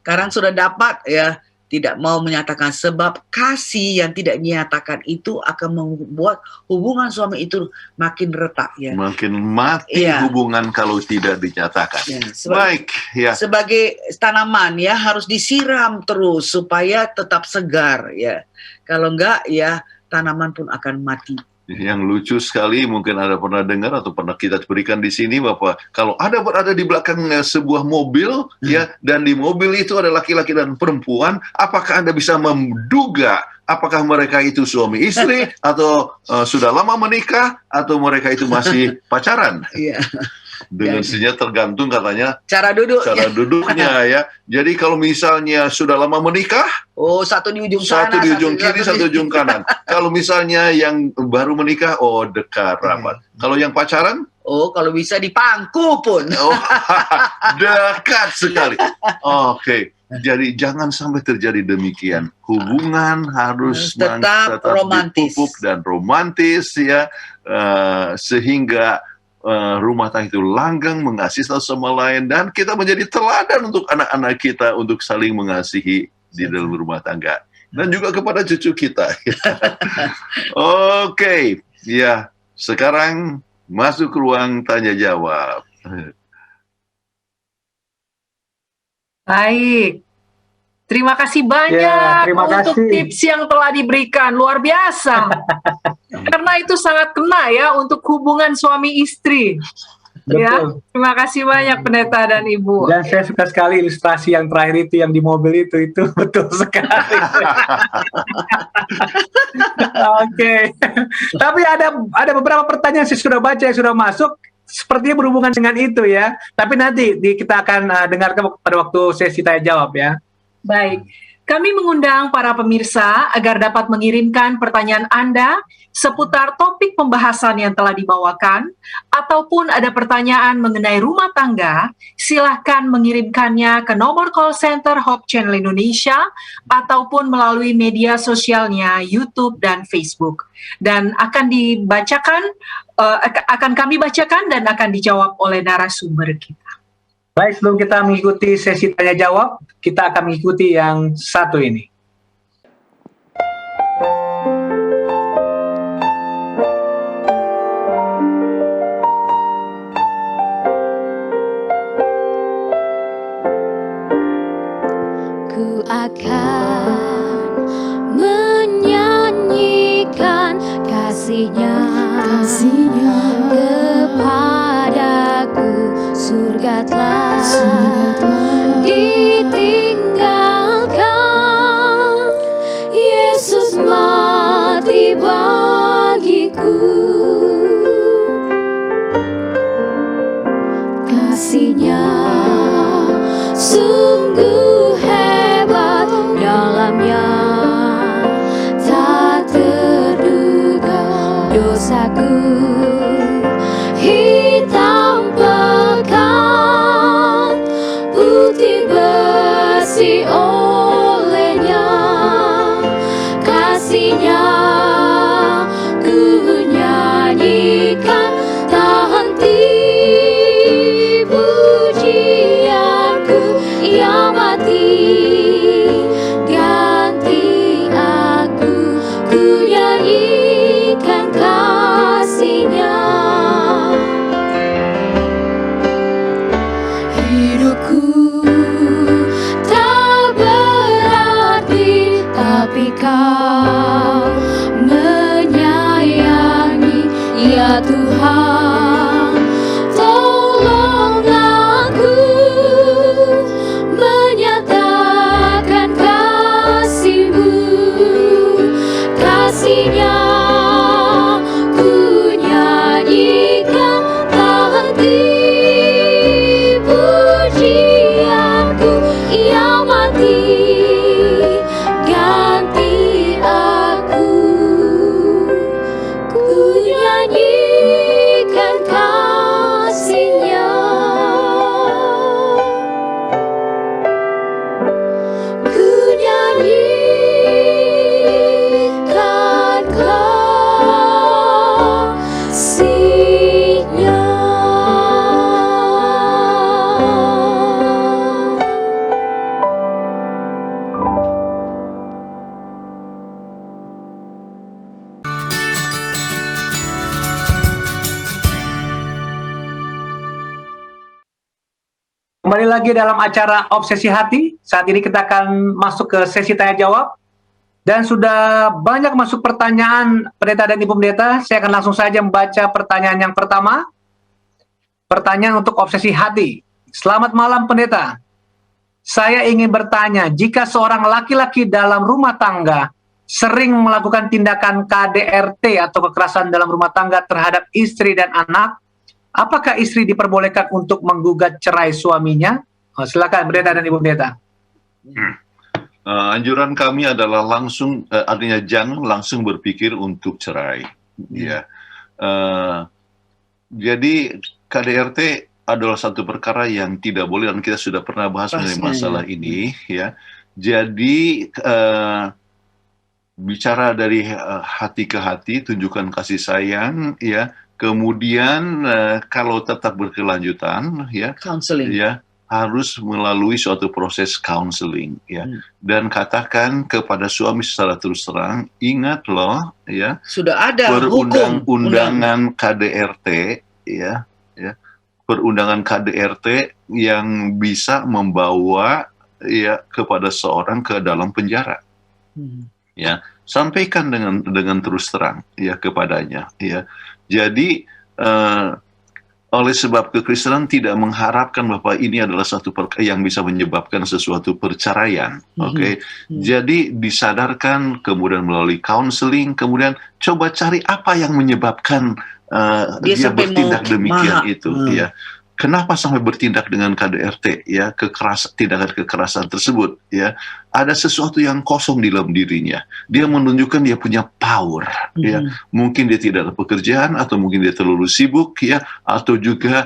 Sekarang sudah dapat ya. Tidak mau menyatakan, sebab kasih yang tidak dinyatakan itu akan membuat hubungan suami itu makin retak ya. Makin mati hubungan kalau tidak dinyatakan. Ya, Baik, ya. Sebagai tanaman ya harus disiram terus supaya tetap segar ya. Kalau enggak ya tanaman pun akan mati. Yang lucu sekali, mungkin Anda pernah dengar atau pernah kita berikan di sini, bahwa kalau Anda berada di belakang sebuah mobil, ya, dan di mobil itu ada laki-laki dan perempuan, apakah Anda bisa menduga apakah mereka itu suami istri, atau sudah lama menikah, atau mereka itu masih pacaran? Iya. Dengan sini tergantung katanya cara duduknya ya. Jadi kalau misalnya sudah lama menikah, satu di ujung satu di ujung kiri, satu di ujung kanan. Kalau misalnya yang baru menikah, dekat rapat. Kalau yang pacaran, kalau bisa di pangku pun. Dekat sekali. Oke. Jadi jangan sampai terjadi demikian. Hubungan harus tetap romantis, dipupuk dan romantis ya, sehingga rumah tangga itu langgeng, mengasihi satu sama lain, dan kita menjadi teladan untuk anak-anak kita untuk saling mengasihi di dalam rumah tangga, dan juga kepada cucu kita. Oke, ya, sekarang masuk ruang tanya jawab. Baik. Terima kasih banyak untuk tips yang telah diberikan, luar biasa. Karena itu sangat kena ya untuk hubungan suami istri. Betul. Ya, terima kasih banyak Pendeta dan Ibu. Dan saya suka sekali ilustrasi yang terakhir itu yang di mobil itu betul sekali. Oke. Tapi ada beberapa pertanyaan saya sudah baca yang sudah masuk. Sepertinya berhubungan dengan itu ya. Tapi nanti kita akan dengarkan pada waktu sesi tanya jawab ya. Baik, kami mengundang para pemirsa agar dapat mengirimkan pertanyaan Anda seputar topik pembahasan yang telah dibawakan, ataupun ada pertanyaan mengenai rumah tangga, silahkan mengirimkannya ke nomor call center Hope Channel Indonesia, ataupun melalui media sosialnya YouTube dan Facebook. Dan akan kami bacakan dan akan dijawab oleh narasumber kita. Baik, sebelum kita mengikuti sesi tanya jawab, kita akan mengikuti yang satu ini. Ku akan menyanyikan kasih-Nya kepadaku, surga telah ditinggalkan, Yesus mati bagiku, kasih-Nya sungguh hebat, dalamnya tak terduga dosaku hitam pekat, putih bersih olehnya, kasih-Nya ku nyanyikan tak henti, pujianku Ia mati ganti aku, ku nyanyikan kasih-Nya. Hidupku tak berarti, tapi Kau menyayangi, ya Tuhan. kasihnya. Ku nyanyikan hati pujianku, Ia mati ganti aku. Ku nyanyikan kasihnya. Ku nyanyikan kasihnya. Kembali lagi dalam acara Obsesi Hati. Saat ini kita akan masuk ke sesi tanya jawab. Dan sudah banyak masuk pertanyaan pendeta dan ibu pendeta. Saya akan langsung saja membaca pertanyaan yang pertama. Pertanyaan untuk Obsesi Hati. Selamat malam pendeta. Saya ingin bertanya, jika seorang laki-laki dalam rumah tangga sering melakukan tindakan KDRT atau kekerasan dalam rumah tangga terhadap istri dan anak, apakah istri diperbolehkan untuk menggugat cerai suaminya? Silakan pendeta dan ibu pendeta. Anjuran kami adalah langsung, artinya jangan langsung berpikir untuk cerai. Ya, jadi KDRT adalah satu perkara yang tidak boleh, dan kita sudah pernah bahas mengenai masalah ini. Ya, jadi bicara dari hati ke hati, tunjukkan kasih sayang. Ya, kemudian kalau tetap berkelanjutan, ya, Counseling. ya, harus melalui suatu proses counseling, ya. Dan katakan kepada suami secara terus terang, ingat loh, ya, Sudah ada hukum. perundang-undangan KDRT, ya, perundangan KDRT yang bisa membawa, ya, kepada seorang ke dalam penjara. Ya, sampaikan dengan terus terang, ya, kepadanya, ya. Jadi oleh sebab kekristenan tidak mengharapkan bahwa ini adalah satu perkara yang bisa menyebabkan sesuatu perceraian. Oke. Jadi disadarkan, kemudian melalui counseling, kemudian coba cari apa yang menyebabkan dia sampai bertindak mau demikian marah. itu, ya. Kenapa sampai bertindak dengan KDRT, ya, tindakan kekerasan tersebut, ya. Ada sesuatu yang kosong di dalam dirinya. Dia menunjukkan dia punya power, ya. Mungkin dia tidak ada pekerjaan, atau mungkin dia terlalu sibuk, ya, atau juga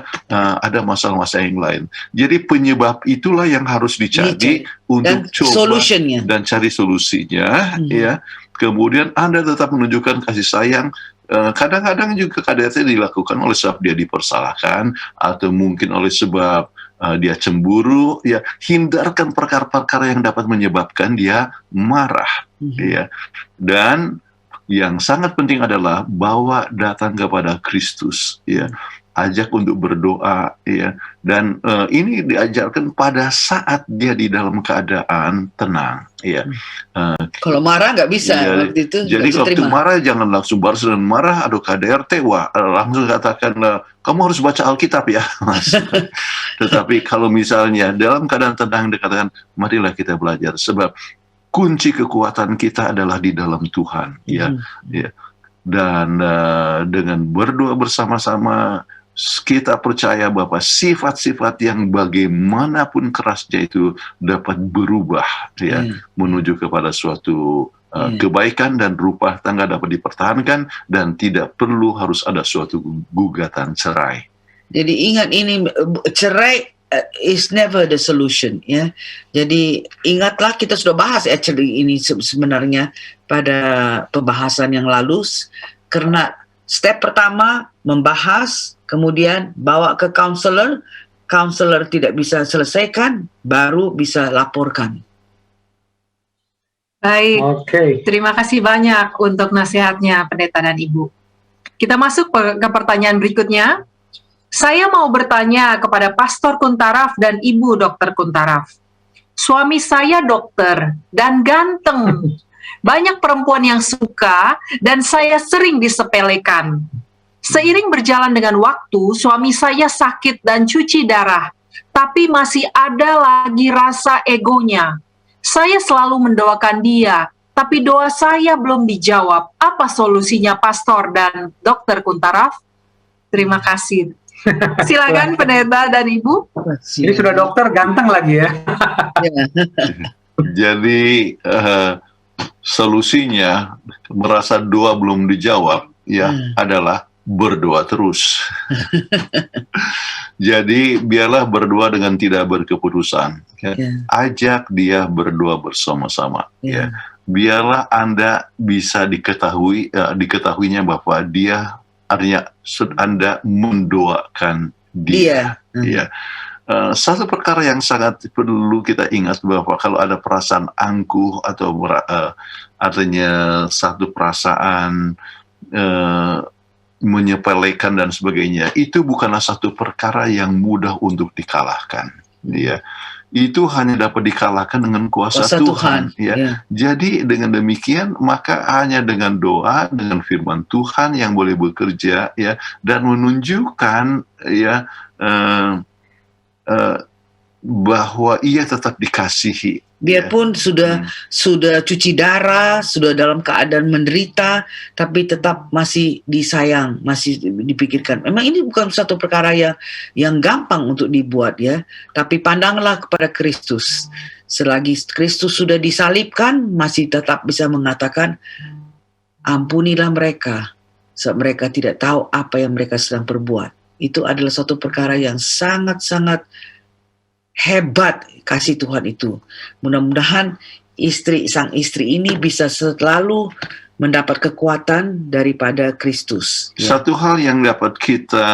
ada masalah-masalah yang lain. Jadi penyebab itulah yang harus dicari untuk Dan coba solutionnya. dan cari solusinya, ya. Kemudian Anda tetap menunjukkan kasih sayang. Kadang-kadang juga KDRT dilakukan oleh sebab dia dipersalahkan, atau mungkin oleh sebab dia cemburu. Ya, hindarkan perkara-perkara yang dapat menyebabkan dia marah. Ya, dan yang sangat penting adalah bawa datang kepada Kristus. Ya, ajak untuk berdoa. Ya, dan ini diajarkan pada saat dia di dalam keadaan tenang. Ya. Kalau marah nggak bisa Ya, waktu itu. jadi nggak bisa waktu terima. marah jangan langsung balas dengan marah, aduh KDRT, wah, langsung katakan, kamu harus baca Alkitab ya. Tetapi kalau misalnya dalam keadaan tenang dikatakan, marilah kita belajar, sebab kunci kekuatan kita adalah di dalam Tuhan, ya. Ya. Dan dengan berdoa bersama-sama, kita percaya bahwa sifat-sifat yang bagaimanapun kerasnya itu dapat berubah, ya, menuju kepada suatu kebaikan, dan rumah tangga dapat dipertahankan, dan tidak perlu harus ada suatu gugatan cerai. Jadi ingat ini, cerai is never the solution, ya. Jadi ingatlah, kita sudah bahas actually ini sebenarnya pada pembahasan yang lalu, karena step pertama membahas, kemudian bawa ke counselor tidak bisa selesaikan, baru bisa laporkan. Baik, Oke. terima kasih banyak untuk nasihatnya pendeta dan ibu. Kita masuk ke pertanyaan berikutnya. Saya mau bertanya kepada Pastor Kuntaraf dan Ibu Dokter Kuntaraf. Suami saya dokter dan ganteng. Banyak perempuan yang suka, dan saya sering disepelekan. Seiring berjalan dengan waktu, suami saya sakit dan cuci darah, tapi masih ada lagi rasa egonya. Saya selalu mendoakan dia, tapi doa saya belum dijawab. Apa solusinya, Pastor dan Dokter Kuntaraf? Terima kasih. Silakan pendeta dan Ibu. Ini sudah dokter ganteng lagi ya. Jadi solusinya merasa doa belum dijawab ya adalah berdoa terus. Jadi biarlah berdoa dengan tidak berkeputusan. Ya. Ajak dia berdoa bersama-sama. Ya. Biarlah Anda bisa diketahuinya bahwa dia artinya Anda mendoakan dia. Ya. Satu perkara yang sangat perlu kita ingat bahwa kalau ada perasaan angkuh atau artinya satu perasaan menyepelekan dan sebagainya, itu bukanlah satu perkara yang mudah untuk dikalahkan. Ya. Itu hanya dapat dikalahkan dengan kuasa Tuhan. Ya. Jadi dengan demikian maka hanya dengan doa, dengan firman Tuhan yang boleh bekerja ya dan menunjukkan ya bahwa ia tetap dikasihi. Biarpun sudah cuci darah, sudah dalam keadaan menderita, tapi tetap masih disayang, masih dipikirkan. Memang ini bukan satu perkara yang gampang untuk dibuat ya. Tapi pandanglah kepada Kristus. Selagi Kristus sudah disalibkan, masih tetap bisa mengatakan, ampunilah mereka, sebab mereka tidak tahu apa yang mereka sedang perbuat. Itu adalah satu perkara yang sangat-sangat hebat kasih Tuhan itu. Mudah-mudahan sang istri ini bisa selalu mendapat kekuatan daripada Kristus. Ya. Satu hal yang dapat kita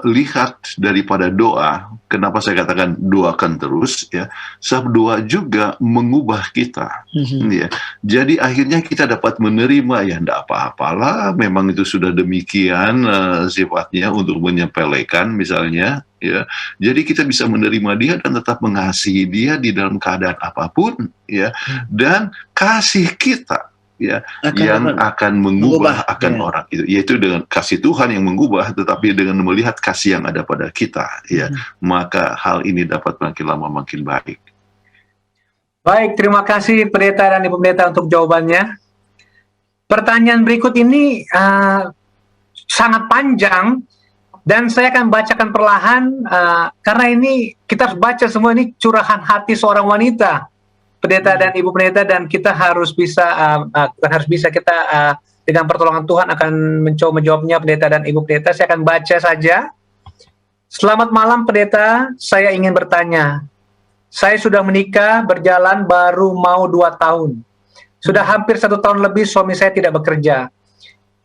lihat daripada doa, kenapa saya katakan doakan terus ya, sebab doa juga mengubah kita. Ya. Jadi akhirnya kita dapat menerima ya tidak apa-apalah, memang itu sudah demikian sifatnya untuk menyepelekan misalnya. Ya, jadi kita bisa menerima dia dan tetap mengasihi dia di dalam keadaan apapun, ya. Dan kasih kita, ya, akan mengubah orang itu, yaitu dengan kasih Tuhan yang mengubah, tetapi dengan melihat kasih yang ada pada kita, ya, maka hal ini dapat makin lama makin baik. Baik, terima kasih pendeta dan ibu pendeta untuk jawabannya. Pertanyaan berikut ini sangat panjang. Dan saya akan bacakan perlahan, karena ini kita harus baca semua ini curahan hati seorang wanita, pendeta dan ibu pendeta, dan kita harus bisa, kita dengan pertolongan Tuhan akan mencoba menjawabnya pendeta dan ibu pendeta. Saya akan baca saja. Selamat malam pendeta, saya ingin bertanya. Saya sudah menikah, berjalan baru mau 2 tahun. Sudah hampir 1 tahun lebih suami saya tidak bekerja.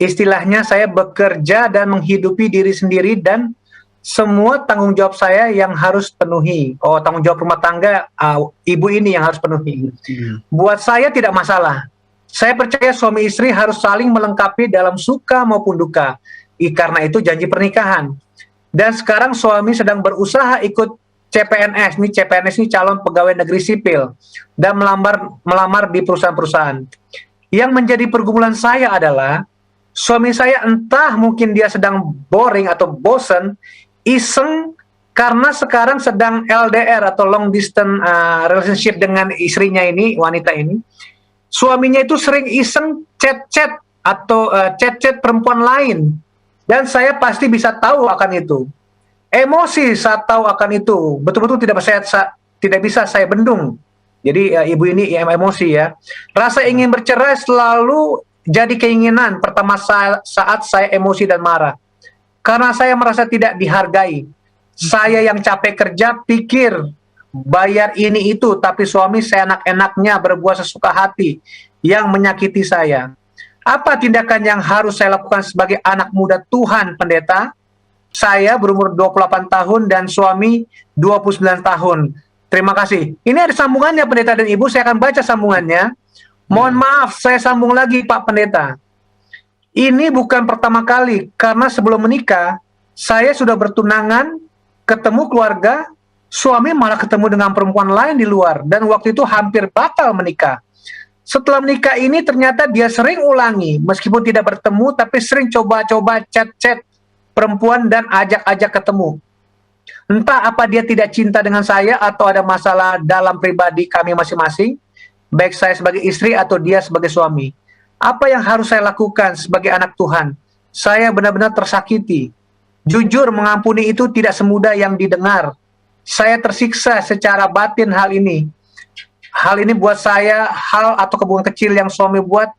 Istilahnya saya bekerja dan menghidupi diri sendiri dan semua tanggung jawab saya yang harus penuhi. Oh, tanggung jawab rumah tangga ibu ini yang harus penuhi. Buat saya tidak masalah. Saya percaya suami istri harus saling melengkapi dalam suka maupun duka. Karena itu janji pernikahan. Dan sekarang suami sedang berusaha ikut CPNS. CPNS ini calon pegawai negeri sipil dan melamar di perusahaan-perusahaan. Yang menjadi pergumulan saya adalah suami saya entah mungkin dia sedang boring atau bosen, iseng karena sekarang sedang LDR atau long distance relationship dengan istrinya ini, wanita ini. Suaminya itu sering iseng chat-chat atau chat-chat perempuan lain. Dan saya pasti bisa tahu akan itu. Emosi saat tahu akan itu. Betul-betul tidak bisa saya bendung. Jadi ibu ini emosi ya. Rasa ingin bercerai selalu jadi keinginan pertama saat saya emosi dan marah. Karena saya merasa tidak dihargai. Saya yang capek kerja pikir bayar ini itu, tapi suami seenak-enaknya berbuat sesuka hati yang menyakiti saya. Apa tindakan yang harus saya lakukan sebagai anak muda Tuhan, pendeta? Saya berumur 28 tahun dan suami 29 tahun. Terima kasih. Ini ada sambungannya pendeta dan ibu, saya akan baca sambungannya. Mohon maaf, saya sambung lagi Pak Pendeta. Ini bukan pertama kali, karena sebelum menikah, saya sudah bertunangan, ketemu keluarga, suami malah ketemu dengan perempuan lain di luar, dan waktu itu hampir batal menikah. Setelah menikah ini ternyata dia sering ulangi, meskipun tidak bertemu, tapi sering coba-coba chat-chat perempuan dan ajak-ajak ketemu. Entah apa dia tidak cinta dengan saya atau ada masalah dalam pribadi kami masing-masing. baik saya sebagai istri atau dia sebagai suami. Apa yang harus saya lakukan sebagai anak Tuhan? Saya benar-benar tersakiti. Jujur mengampuni itu tidak semudah yang didengar. Saya tersiksa secara batin hal ini. Hal ini buat saya hal atau kebungan kecil yang suami buat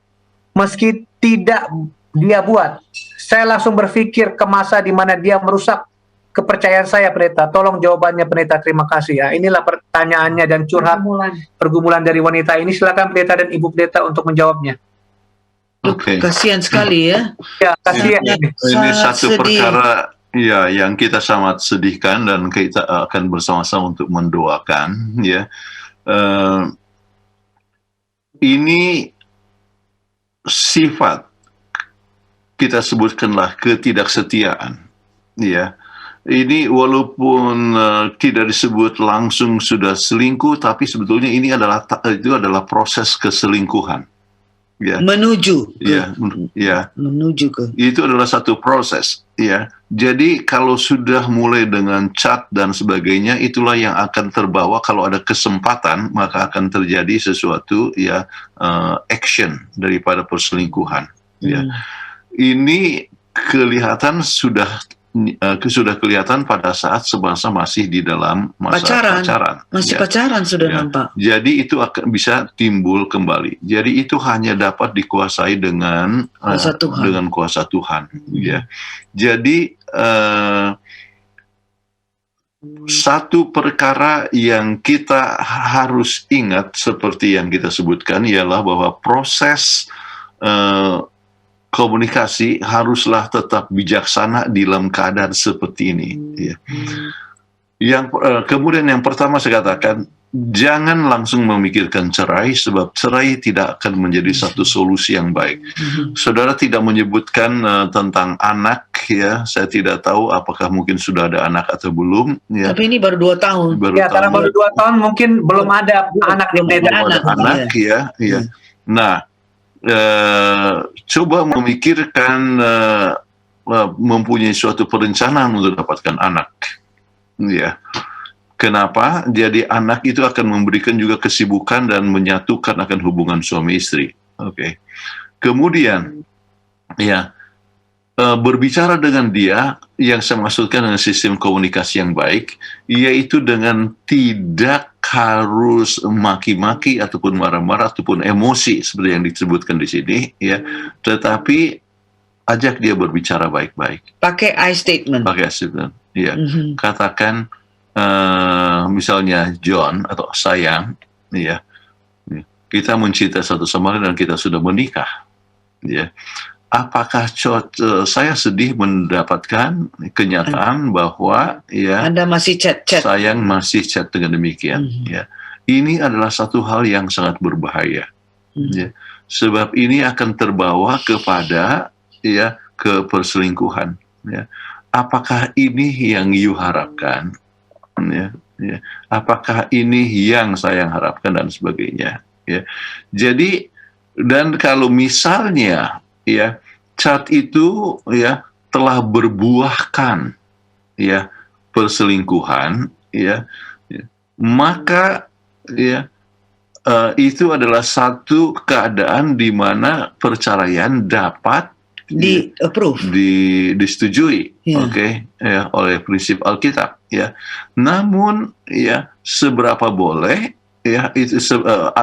meski tidak dia buat. Saya langsung berpikir ke masa di mana dia merusak kepercayaan saya, Pendeta. Tolong jawabannya, Pendeta. Terima kasih ya. Inilah pertanyaannya dan curhat pergumulan dari wanita ini. Silakan Pendeta dan Ibu Pendeta untuk menjawabnya. Oke. Kasihan sekali ya. Ya, kasihan. Sangat- Ini sangat satu sedih. perkara ya yang kita sangat sedihkan dan kita akan bersama-sama untuk mendoakan ya. Ini sifat kita sebutkanlah ketidaksetiaan ya. Ini walaupun tidak disebut langsung sudah selingkuh, tapi sebetulnya ini adalah proses keselingkuhan ya. Menuju ke, Ya, ya. menuju ke. Itu adalah satu proses ya. Jadi kalau sudah mulai dengan chat dan sebagainya, itulah yang akan terbawa. Kalau ada kesempatan maka akan terjadi sesuatu ya, action daripada perselingkuhan ya. Ini kelihatan sudah kelihatan pada saat sebangsa masih di dalam masa pacaran. Masih ya. pacaran sudah Ya. nampak. Jadi itu akan bisa timbul kembali. Jadi itu hanya dapat dikuasai dengan Kuasa Tuhan. dengan kuasa Tuhan. Ya. Jadi satu perkara yang kita harus ingat seperti yang kita sebutkan ialah bahwa proses komunikasi haruslah tetap bijaksana dalam keadaan seperti ini. Ya. Yang kemudian yang pertama saya katakan, jangan langsung memikirkan cerai sebab cerai tidak akan menjadi satu solusi yang baik. Saudara tidak menyebutkan tentang anak ya, saya tidak tahu apakah mungkin sudah ada anak atau belum. Ya. Tapi ini baru 2 tahun. Baru Ya, karena tahun baru 2 tahun mungkin belum ada anak belum yang beda. ada belum ada anak ya, ya. Nah, coba memikirkan mempunyai suatu perencanaan untuk dapatkan anak. Ya. Kenapa? Jadi anak itu akan memberikan juga kesibukan dan menyatukan akan hubungan suami istri. Oke. Kemudian, ya, berbicara dengan dia, yang saya maksudkan dengan sistem komunikasi yang baik, yaitu dengan tidak harus maki-maki ataupun marah-marah ataupun emosi seperti yang disebutkan di sini, ya. Tetapi ajak dia berbicara baik-baik. Pakai I statement. Pakai statement, ya. Mhm. Katakan misalnya John atau sayang, ya, kita mencintai satu sama lain dan kita sudah menikah, ya. Apakah saya sedih mendapatkan kenyataan bahwa ya Anda masih chat-chat. sayang masih chat dengan demikian, ya. Ini adalah satu hal yang sangat berbahaya, ya. Sebab ini akan terbawa kepada ya ke perselingkuhan, ya. Apakah ini yang you harapkan? Ya, ya. Apakah ini yang saya harapkan dan sebagainya, ya. Jadi dan kalau misalnya ya chat itu ya telah berbuahkan ya perselingkuhan, ya, ya, maka ya itu adalah satu keadaan di mana perceraian dapat Di approve. disetujui, Ya. oke, ya, oleh prinsip Alkitab, ya. Namun ya seberapa boleh ya itu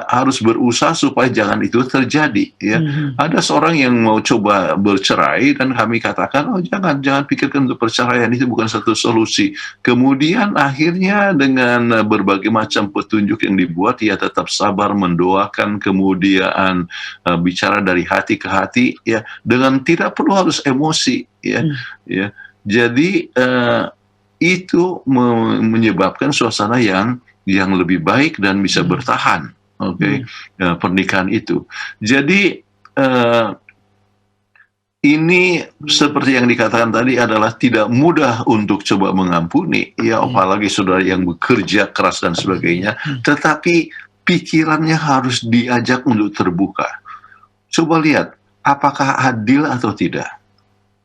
harus berusaha supaya jangan itu terjadi, ya. Ada seorang yang mau coba bercerai dan kami katakan, oh jangan pikirkan untuk perceraian, itu bukan satu solusi. Kemudian akhirnya dengan berbagai macam petunjuk yang dibuat, ia tetap sabar mendoakan, kemudian bicara dari hati ke hati, ya, dengan tidak perlu harus emosi, ya, ya. Jadi itu menyebabkan suasana yang lebih baik dan bisa bertahan, oke, pernikahan itu. Jadi ini seperti yang dikatakan tadi adalah tidak mudah untuk coba mengampuni, ya, apalagi saudara yang bekerja keras dan sebagainya. Tetapi pikirannya harus diajak untuk terbuka. Coba lihat, apakah adil atau tidak?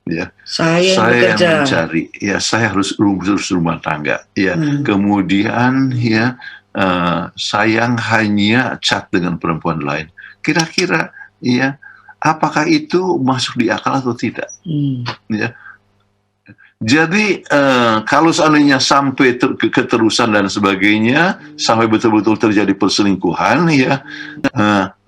Ya, Saya yang bekerja. mencari, ya, saya harus rumah tangga, ya. Kemudian ya sayang hanya chat dengan perempuan lain. Kira-kira ya, apakah itu masuk di akal atau tidak? Ya. Jadi kalau seandainya sampai keterusan dan sebagainya, sampai betul-betul terjadi perselingkuhan, ya,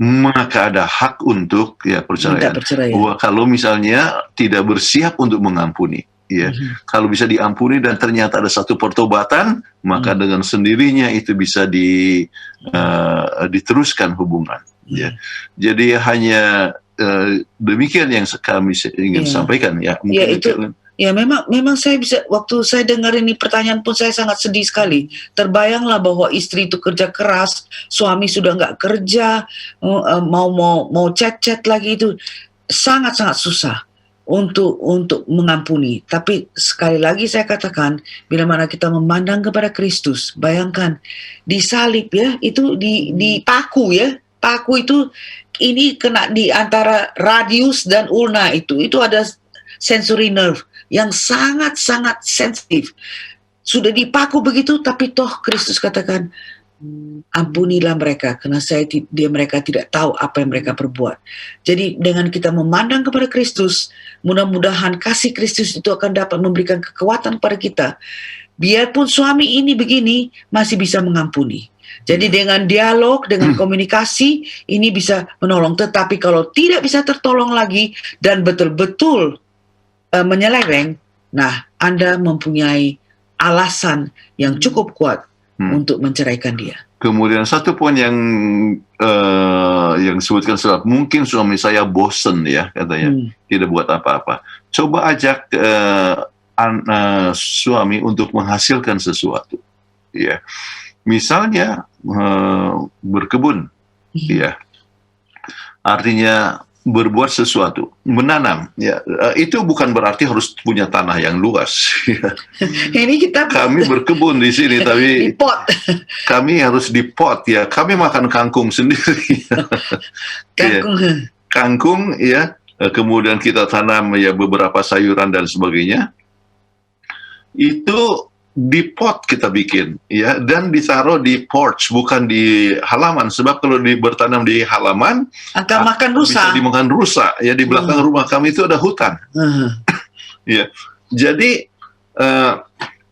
maka ada hak untuk ya Minta perceraian. perceraian. Wah, kalau misalnya tidak bersiap untuk mengampuni, ya, kalau bisa diampuni dan ternyata ada satu pertobatan, maka dengan sendirinya itu bisa diteruskan hubungan. Ya, jadi hanya demikian yang kami ingin sampaikan, ya. Mungkin Ya, itu. Ya memang saya bisa, waktu saya dengar ini pertanyaan pun saya sangat sedih sekali. Terbayanglah bahwa istri itu kerja keras, suami sudah nggak kerja, mau chat lagi, itu sangat susah untuk mengampuni. Tapi sekali lagi saya katakan, bila mana kita memandang kepada Kristus, bayangkan di salib, ya, itu di paku, ya, paku itu ini kena di antara radius dan ulna, itu ada sensory nerve yang sangat sensitif. Sudah dipaku begitu, tapi toh Kristus katakan, ampunilah mereka karena mereka tidak tahu apa yang mereka perbuat. Jadi dengan kita memandang kepada Kristus, mudah-mudahan kasih Kristus itu akan dapat memberikan kekuatan kepada kita. Biarpun suami ini begini, masih bisa mengampuni. Jadi dengan dialog, dengan komunikasi, ini bisa menolong. Tetapi kalau tidak bisa tertolong lagi dan betul-betul menyeleweng, nah Anda mempunyai alasan yang cukup kuat untuk menceraikan dia. Kemudian satu poin yang disebutkan, sebab mungkin suami saya bosen, ya, katanya, tidak buat apa-apa. Coba ajak suami untuk menghasilkan sesuatu, ya. Misalnya berkebun, ya. Artinya berbuat sesuatu, menanam, ya, itu bukan berarti harus punya tanah yang luas. Ya. Ini kami berkebun di sini, tapi di pot. Kami harus di pot, ya. Kami makan kangkung sendiri. Kangkung, ya. Kangkung, ya. Kemudian kita tanam ya beberapa sayuran dan sebagainya. Itu di pot kita bikin, ya, dan ditaruh di porch, bukan di halaman. Sebab kalau bertanam di halaman akan makan rusa. Bisa dimakan rusa. Ya, di belakang rumah kami itu ada hutan. Ya, jadi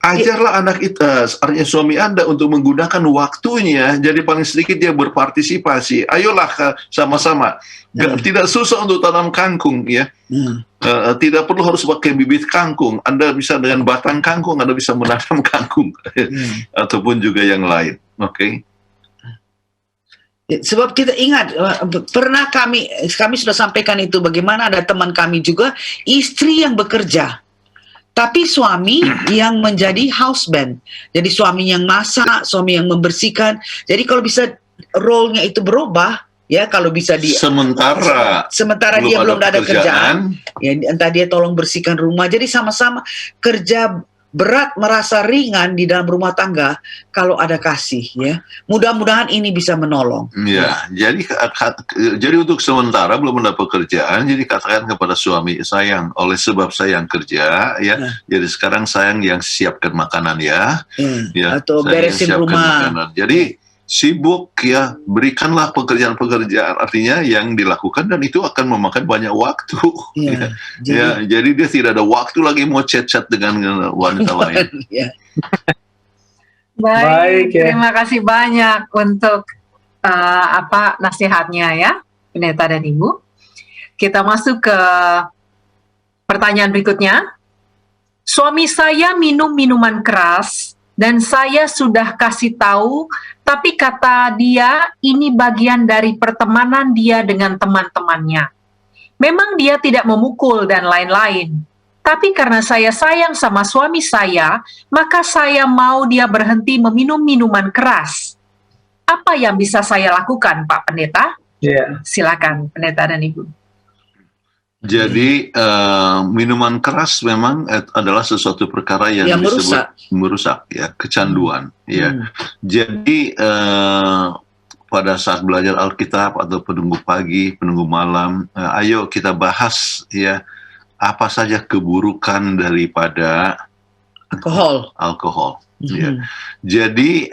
ajarlah anak itu, artinya suami Anda, untuk menggunakan waktunya. Jadi paling sedikit dia berpartisipasi. Ayolah sama-sama. Tidak susah untuk tanam kangkung, ya. Tidak perlu harus pakai bibit kangkung. Anda bisa dengan batang kangkung, Anda bisa menanam kangkung, ataupun juga yang lain. Oke. Sebab kita ingat, pernah kami sudah sampaikan itu, bagaimana ada teman kami juga, istri yang bekerja, tapi suami yang menjadi houseband. Jadi suami yang masak, suami yang membersihkan. Jadi kalau bisa role-nya itu berubah, ya, kalau bisa sementara dia belum ada kerjaan, ya, entah dia tolong bersihkan rumah. Jadi sama-sama kerja berat, merasa ringan di dalam rumah tangga kalau ada kasih, ya. Mudah-mudahan ini bisa menolong. Ya, jadi untuk sementara belum ada pekerjaan, jadi katakan kepada suami, sayang, oleh sebab sayang kerja, ya. Jadi sekarang sayang yang siapkan makanan, ya. Ya, atau beresin rumah. Makanan. Jadi sibuk, ya, berikanlah pekerjaan-pekerjaan, artinya yang dilakukan, dan itu akan memakan banyak waktu. Jadi dia tidak ada waktu lagi mau chat-chat dengan wanita lain. Baik, terima kasih banyak untuk nasihatnya, ya, Pendeta dan Ibu. Kita masuk ke pertanyaan berikutnya. Suami saya minum minuman keras dan saya sudah kasih tahu, tapi kata dia ini bagian dari pertemanan dia dengan teman-temannya. Memang dia tidak memukul dan lain-lain. Tapi karena saya sayang sama suami saya, maka saya mau dia berhenti meminum minuman keras. Apa yang bisa saya lakukan, Pak Pendeta? Silakan, Pendeta dan Ibu. Jadi minuman keras memang adalah sesuatu perkara yang disebut merusak, ya, kecanduan, ya. Jadi pada saat belajar Alkitab atau penunggu pagi, penunggu malam, ayo kita bahas, ya, apa saja keburukan daripada alkohol. Ya. Mhm. Jadi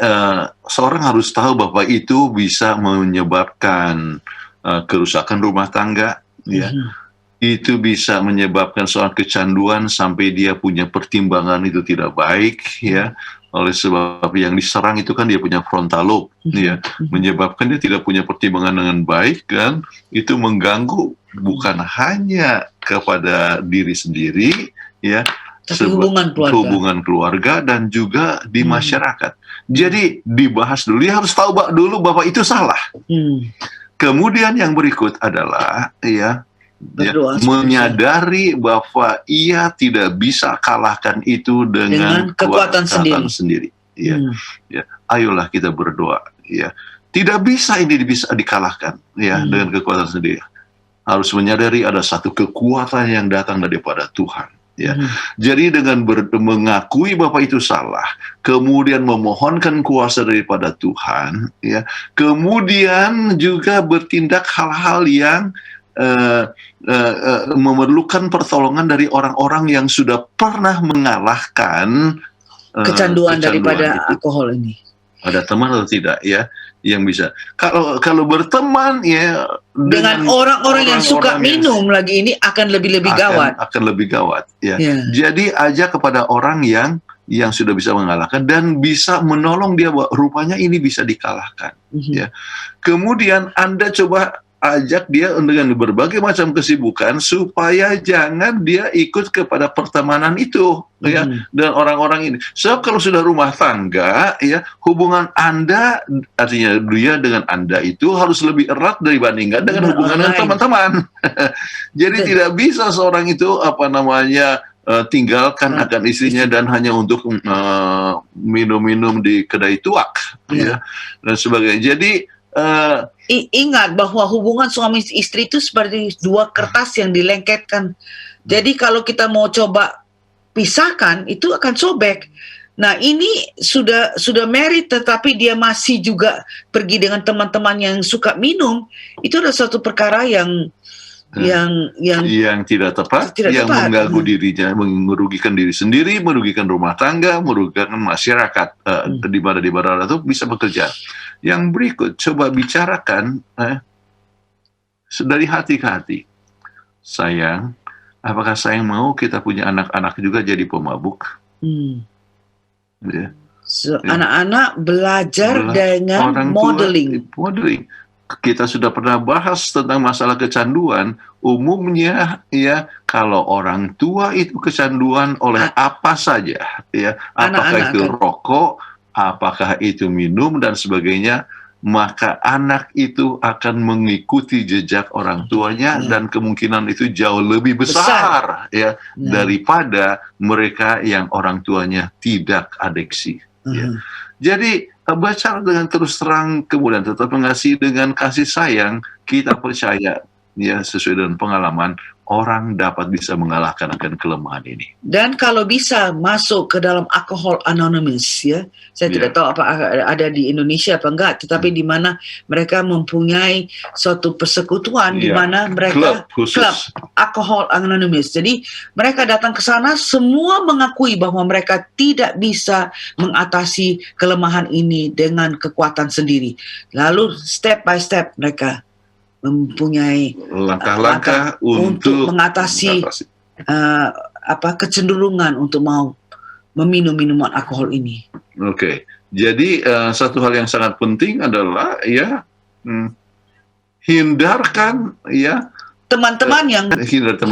seorang harus tahu bahwa itu bisa menyebabkan kerusakan rumah tangga, ya. Mhm. Itu bisa menyebabkan soal kecanduan sampai dia punya pertimbangan itu tidak baik, ya. Oleh sebab yang diserang itu kan dia punya frontal lobe, ya, menyebabkan dia tidak punya pertimbangan dengan baik, kan itu mengganggu bukan hanya kepada diri sendiri, ya, Tapi hubungan keluarga. dan juga di masyarakat. Jadi dibahas dulu, dia harus tahu dulu bahwa itu salah. Hmm. Kemudian yang berikut adalah ya Berdoa menyadari bahwa ia tidak bisa kalahkan itu dengan kekuatan sendiri. Ya, Hmm. ya. Ayolah kita berdoa. Ya, tidak bisa ini bisa dikalahkan ya dengan kekuatan sendiri. Harus menyadari ada satu kekuatan yang datang daripada Tuhan. Ya, jadi dengan mengakui bahwa itu salah, kemudian memohonkan kuasa daripada Tuhan, ya, kemudian juga bertindak hal-hal yang memerlukan pertolongan dari orang-orang yang sudah pernah mengalahkan kecanduan daripada itu. alkohol ini. Ada teman atau tidak ya yang bisa. Kalau berteman ya Dengan orang-orang yang suka minum lagi ini akan lebih gawat. Akan lebih gawat ya. Ya. Jadi ajak kepada orang yang sudah bisa mengalahkan dan bisa menolong dia bahwa rupanya ini bisa dikalahkan. Ya. Kemudian Anda coba ajak dia dengan berbagai macam kesibukan supaya jangan dia ikut kepada pertemanan itu ya dan orang-orang ini. Sebab kalau sudah rumah tangga ya, hubungan Anda artinya dia dengan Anda itu harus lebih erat dibandingkan dengan hubungan dengan teman-teman. Jadi tidak bisa seorang itu tinggalkan akan istrinya dan hanya untuk minum-minum di kedai tuak ya dan sebagainya. Jadi ingat bahwa hubungan suami istri itu seperti dua kertas yang dilengketkan. Jadi kalau kita mau coba pisahkan itu akan sobek. Nah, ini sudah married tetapi dia masih juga pergi dengan teman-teman yang suka minum, itu adalah suatu perkara yang tidak tepat, mengganggu dirinya, merugikan diri sendiri, merugikan rumah tangga, merugikan masyarakat di mana itu bisa bekerja. Yang berikut, coba bicarakan dari hati ke hati. Sayang, apakah sayang mau kita punya anak-anak juga jadi pemabuk? Ya. Anak-anak belajar dengan modeling. Kita sudah pernah bahas tentang masalah kecanduan. Umumnya ya kalau orang tua itu kecanduan oleh apa saja ya, apakah itu rokok, apakah itu minum dan sebagainya, maka anak itu akan mengikuti jejak orang tuanya dan kemungkinan itu jauh lebih besar. Ya daripada mereka yang orang tuanya tidak adiksi. Ya. Jadi baca dengan terus terang, kemudian tetap mengasihi dengan kasih sayang. Kita percaya ya sesuai dengan pengalaman orang dapat bisa mengalahkan akan kelemahan ini. Dan kalau bisa masuk ke dalam Alcohol Anonymous ya, saya tidak tahu apa ada di Indonesia apa enggak, tetapi di mana mereka mempunyai suatu persekutuan di mana mereka klub Alcohol Anonymous. Jadi mereka datang ke sana semua mengakui bahwa mereka tidak bisa mengatasi kelemahan ini dengan kekuatan sendiri. Lalu step by step mereka mempunyai langkah-langkah untuk mengatasi kecenderungan untuk mau meminum minuman alkohol ini. Oke. Jadi satu hal yang sangat penting adalah ya hindarkan ya teman-teman yang hindarkan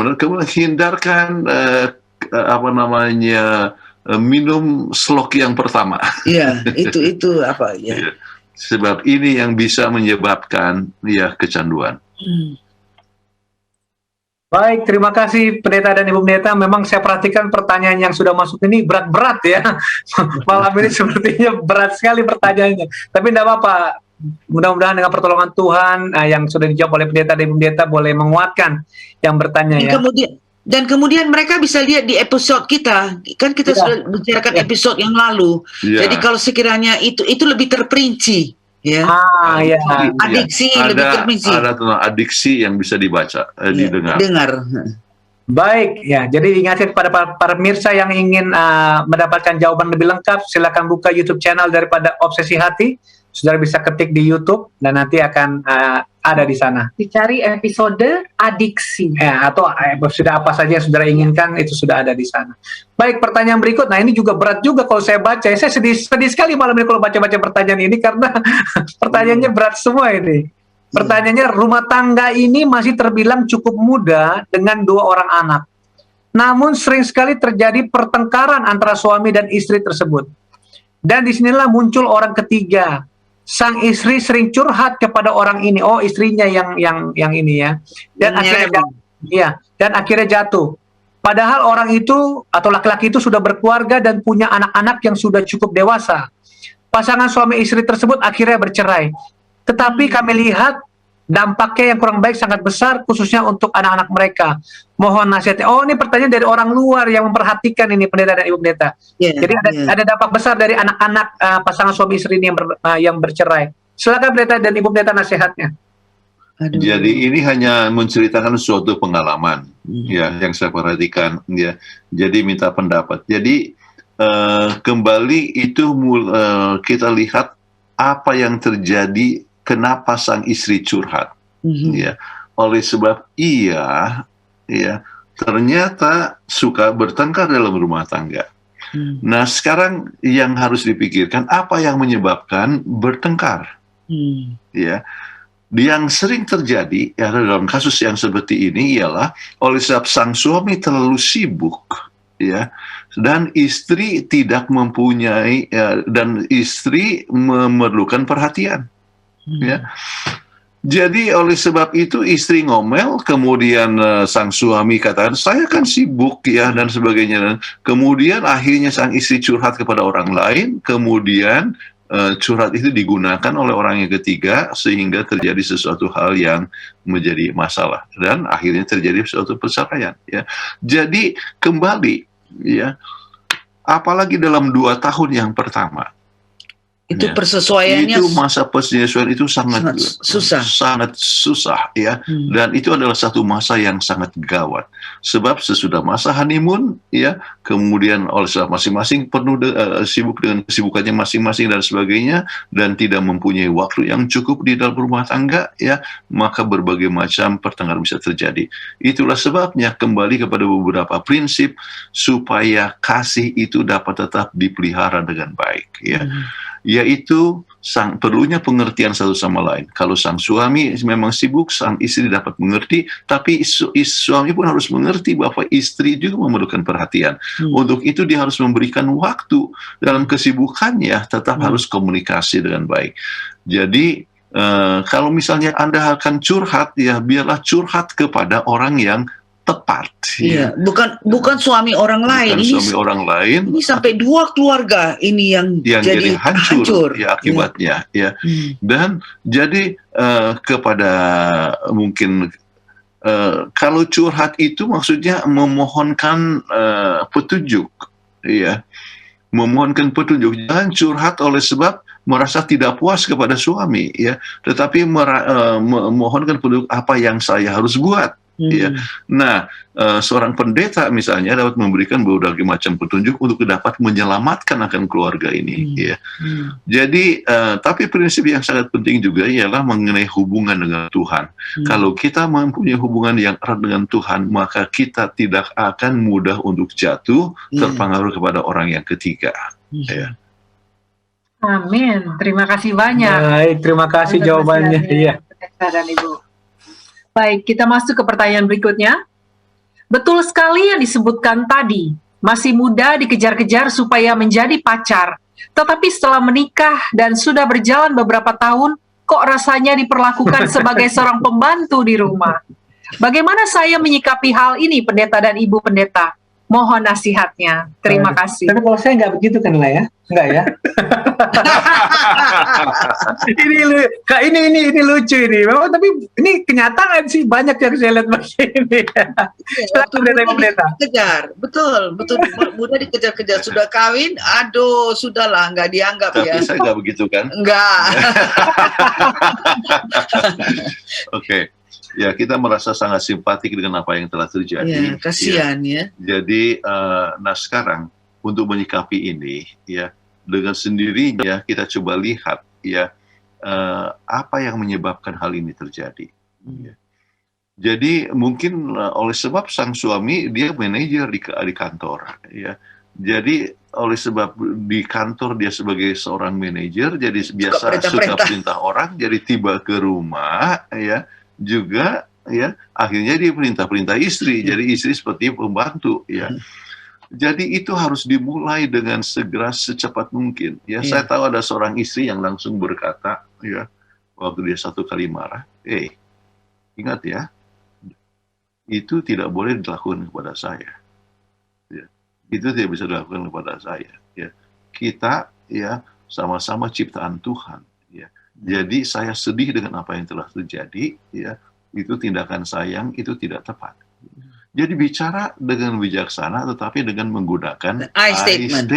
minum slok yang pertama. Iya, itu apa ya. Sebab ini yang bisa menyebabkan ya kecanduan. Baik, terima kasih Pendeta dan Ibu Pendeta. Memang saya perhatikan pertanyaan yang sudah masuk ini berat-berat ya. Malam ini sepertinya berat sekali pertanyaannya. Tapi tidak apa-apa. Mudah-mudahan dengan pertolongan Tuhan yang sudah dijawab oleh Pendeta dan Ibu Pendeta boleh menguatkan yang bertanya ya. Dan kemudian mereka bisa lihat di episode kita, kan kita sudah bicarakan episode yang lalu. Jadi kalau sekiranya itu lebih terperinci, ya. Adiksi lebih terperinci. Ada tentang adiksi yang bisa dibaca, didengar. Baik, ya. Jadi ingatkan kepada para pemirsa yang ingin mendapatkan jawaban lebih lengkap, silakan buka YouTube channel daripada Obsesi Hati. Saudara bisa ketik di YouTube dan nanti akan ada di sana. Dicari episode adiksi. Ya, atau sudah apa saja yang saudara inginkan itu sudah ada di sana. Baik, pertanyaan berikut. Nah, ini juga berat juga kalau saya baca. Saya sedih sekali malam ini kalau baca-baca pertanyaan ini karena pertanyaannya berat semua ini. Pertanyaannya, rumah tangga ini masih terbilang cukup muda dengan 2 orang anak. Namun sering sekali terjadi pertengkaran antara suami dan istri tersebut. Dan disinilah muncul orang ketiga. Sang istri sering curhat kepada orang ini. Oh, istrinya yang ini ya. Dan akhirnya jatuh. Padahal orang itu atau laki-laki itu sudah berkeluarga dan punya anak-anak yang sudah cukup dewasa. Pasangan suami istri tersebut akhirnya bercerai. Tetapi kami lihat dampaknya yang kurang baik sangat besar khususnya untuk anak-anak mereka. Mohon nasihatnya. Oh, ini pertanyaan dari orang luar yang memperhatikan ini pendeta dan ibu pendeta. Jadi ada dampak besar dari anak-anak pasangan suami istri ini yang bercerai. Silakan pendeta dan ibu pendeta nasihatnya. Jadi ini hanya menceritakan suatu pengalaman ya yang saya perhatikan ya. Jadi minta pendapat. Jadi kembali itu kita lihat apa yang terjadi. Kenapa sang istri curhat? Ya, oleh sebab ia, ya, ternyata suka bertengkar dalam rumah tangga. Nah, sekarang yang harus dipikirkan apa yang menyebabkan bertengkar? Ya, yang sering terjadi ya, dalam kasus yang seperti ini ialah oleh sebab sang suami terlalu sibuk, ya, dan istri tidak mempunyai dan istri memerlukan perhatian. Ya, jadi oleh sebab itu istri ngomel, kemudian sang suami katakan saya kan sibuk ya dan sebagainya, dan kemudian akhirnya sang istri curhat kepada orang lain, kemudian curhat itu digunakan oleh orang yang ketiga sehingga terjadi sesuatu hal yang menjadi masalah dan akhirnya terjadi suatu perceraian. Ya, jadi kembali ya, apalagi dalam 2 tahun yang pertama. Itu Ya. persesuaiannya Itu masa penyesuaian itu sangat susah ya, dan itu adalah satu masa yang sangat gawat sebab sesudah masa honeymoon ya, kemudian oleh sebab masing-masing penuh sibuk dengan kesibukannya masing-masing dan sebagainya dan tidak mempunyai waktu yang cukup di dalam rumah tangga ya, maka berbagai macam pertengkaran bisa terjadi. Itulah sebabnya kembali kepada beberapa prinsip supaya kasih itu dapat tetap dipelihara dengan baik ya. Yaitu perlunya pengertian satu sama lain. Kalau sang suami memang sibuk, sang istri dapat mengerti, tapi suami pun harus mengerti bahwa istri juga memerlukan perhatian. Untuk itu dia harus memberikan waktu dalam kesibukannya, tetap harus komunikasi dengan baik. Jadi kalau misalnya Anda akan curhat, ya biarlah curhat kepada orang yang tepat. Iya, bukan suami orang lain. Bukan suami orang lain. Ini sampai 2 keluarga ini yang jadi hancur ya akibatnya ya. Dan jadi kepada mungkin kalau curhat itu maksudnya memohonkan petunjuk ya. Memohonkan petunjuk, jangan curhat oleh sebab merasa tidak puas kepada suami ya, tetapi memohonkan petunjuk apa yang saya harus buat. Ya. Nah, seorang pendeta misalnya dapat memberikan berbagai macam petunjuk untuk dapat menyelamatkan akan keluarga ini. Ya. Jadi, tapi prinsip yang sangat penting juga ialah mengenai hubungan dengan Tuhan. Kalau kita mempunyai hubungan yang erat dengan Tuhan, maka kita tidak akan mudah untuk jatuh terpengaruh kepada orang yang ketiga. Ya. Amin. Terima kasih banyak. Baik, terima kasih jawabannya. Iya. Dan Ibu. Baik, kita masuk ke pertanyaan berikutnya. Betul sekali yang disebutkan tadi, masih muda dikejar-kejar supaya menjadi pacar. Tetapi setelah menikah dan sudah berjalan beberapa tahun, kok rasanya diperlakukan sebagai seorang pembantu di rumah. Bagaimana saya menyikapi hal ini, pendeta dan ibu pendeta? Mohon nasihatnya. Terima kasih. Tapi kalau saya nggak begitu kan lah ya, nggak ya? ini lucu ini. Memang tapi ini kenyataan sih banyak yang saya lihat masih ini. Dikejar, betul. Mudah dikejar-kejar, sudah kawin, aduh, sudahlah, nggak dianggap tapi ya. Tapi saya nggak begitu kan? Nggak. Oke. ya kita merasa sangat simpatik dengan apa yang telah terjadi. Ya, kasihan ya. Jadi, nah sekarang untuk menyikapi ini, ya dengan sendirinya kita coba lihat, ya apa yang menyebabkan hal ini terjadi. Ya. Jadi mungkin oleh sebab sang suami dia manajer di kantor, ya. Jadi oleh sebab di kantor dia sebagai seorang manajer, jadi biasa suka perintah orang, jadi tiba ke rumah, ya juga, ya akhirnya dia perintah istri, jadi istri seperti pembantu, ya. Jadi itu harus dimulai dengan segera secepat mungkin. Ya, saya tahu ada seorang istri yang langsung berkata, ya waktu dia satu kali marah, ingat ya, itu tidak boleh dilakukan kepada saya. Ya, itu tidak bisa dilakukan kepada saya. Ya, kita ya sama-sama ciptaan Tuhan. Ya, jadi saya sedih dengan apa yang telah terjadi. Ya, itu tindakan sayang, itu tidak tepat. Jadi bicara dengan bijaksana, tetapi dengan menggunakan I statement.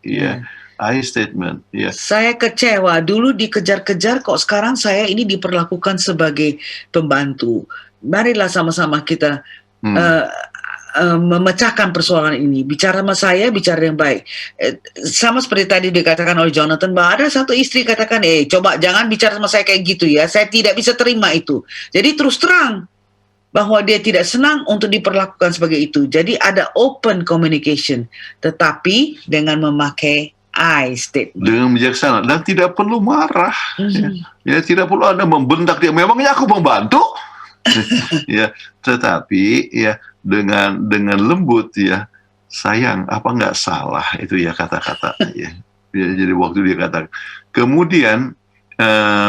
Ya, I statement. Ya. Saya kecewa dulu dikejar-kejar, kok sekarang saya ini diperlakukan sebagai pembantu. Marilah sama-sama kita memecahkan persoalan ini. Bicara sama saya, bicara yang baik. Sama seperti tadi dikatakan oleh Jonathan, bahwa ada satu istri katakan, coba jangan bicara sama saya kayak gitu ya. Saya tidak bisa terima itu. Jadi terus terang bahwa dia tidak senang untuk diperlakukan sebagai itu. Jadi ada open communication, tetapi dengan memakai I statement. Dengan bijaksana dan tidak perlu marah. Ya, tidak perlu Anda membentak dia. Memangnya aku membantu? Ya, tetapi ya dengan lembut ya, sayang apa nggak salah itu ya kata-kata ya. Jadi waktu dia kata, kemudian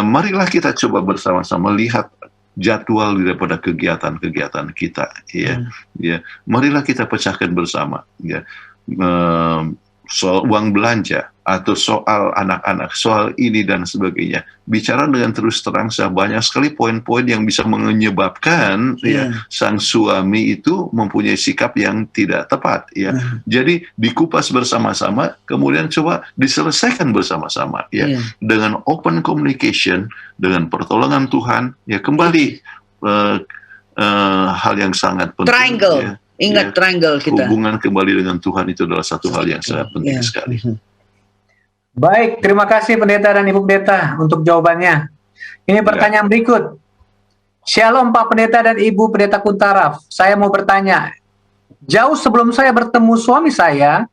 marilah kita coba bersama-sama lihat jadwal daripada kegiatan-kegiatan kita, ya, ya. Marilah kita pecahkan bersama, ya. Soal uang belanja atau soal anak-anak, soal ini dan sebagainya. Bicara dengan terus terang, banyak sekali poin-poin yang bisa menyebabkan ya sang suami itu mempunyai sikap yang tidak tepat, ya. Jadi dikupas bersama-sama, kemudian coba diselesaikan bersama-sama, ya. Dengan open communication, dengan pertolongan Tuhan, ya kembali hal yang sangat penting. Triangle. Ya. Ingat triangle kita. Hubungan kembali dengan Tuhan itu adalah satu hal yang sangat penting sekali. Baik, terima kasih Pendeta dan Ibu Pendeta untuk jawabannya. Ini pertanyaan berikut. Shalom Pak Pendeta dan Ibu Pendeta Kuntaraf. Saya mau bertanya, jauh sebelum saya bertemu suami saya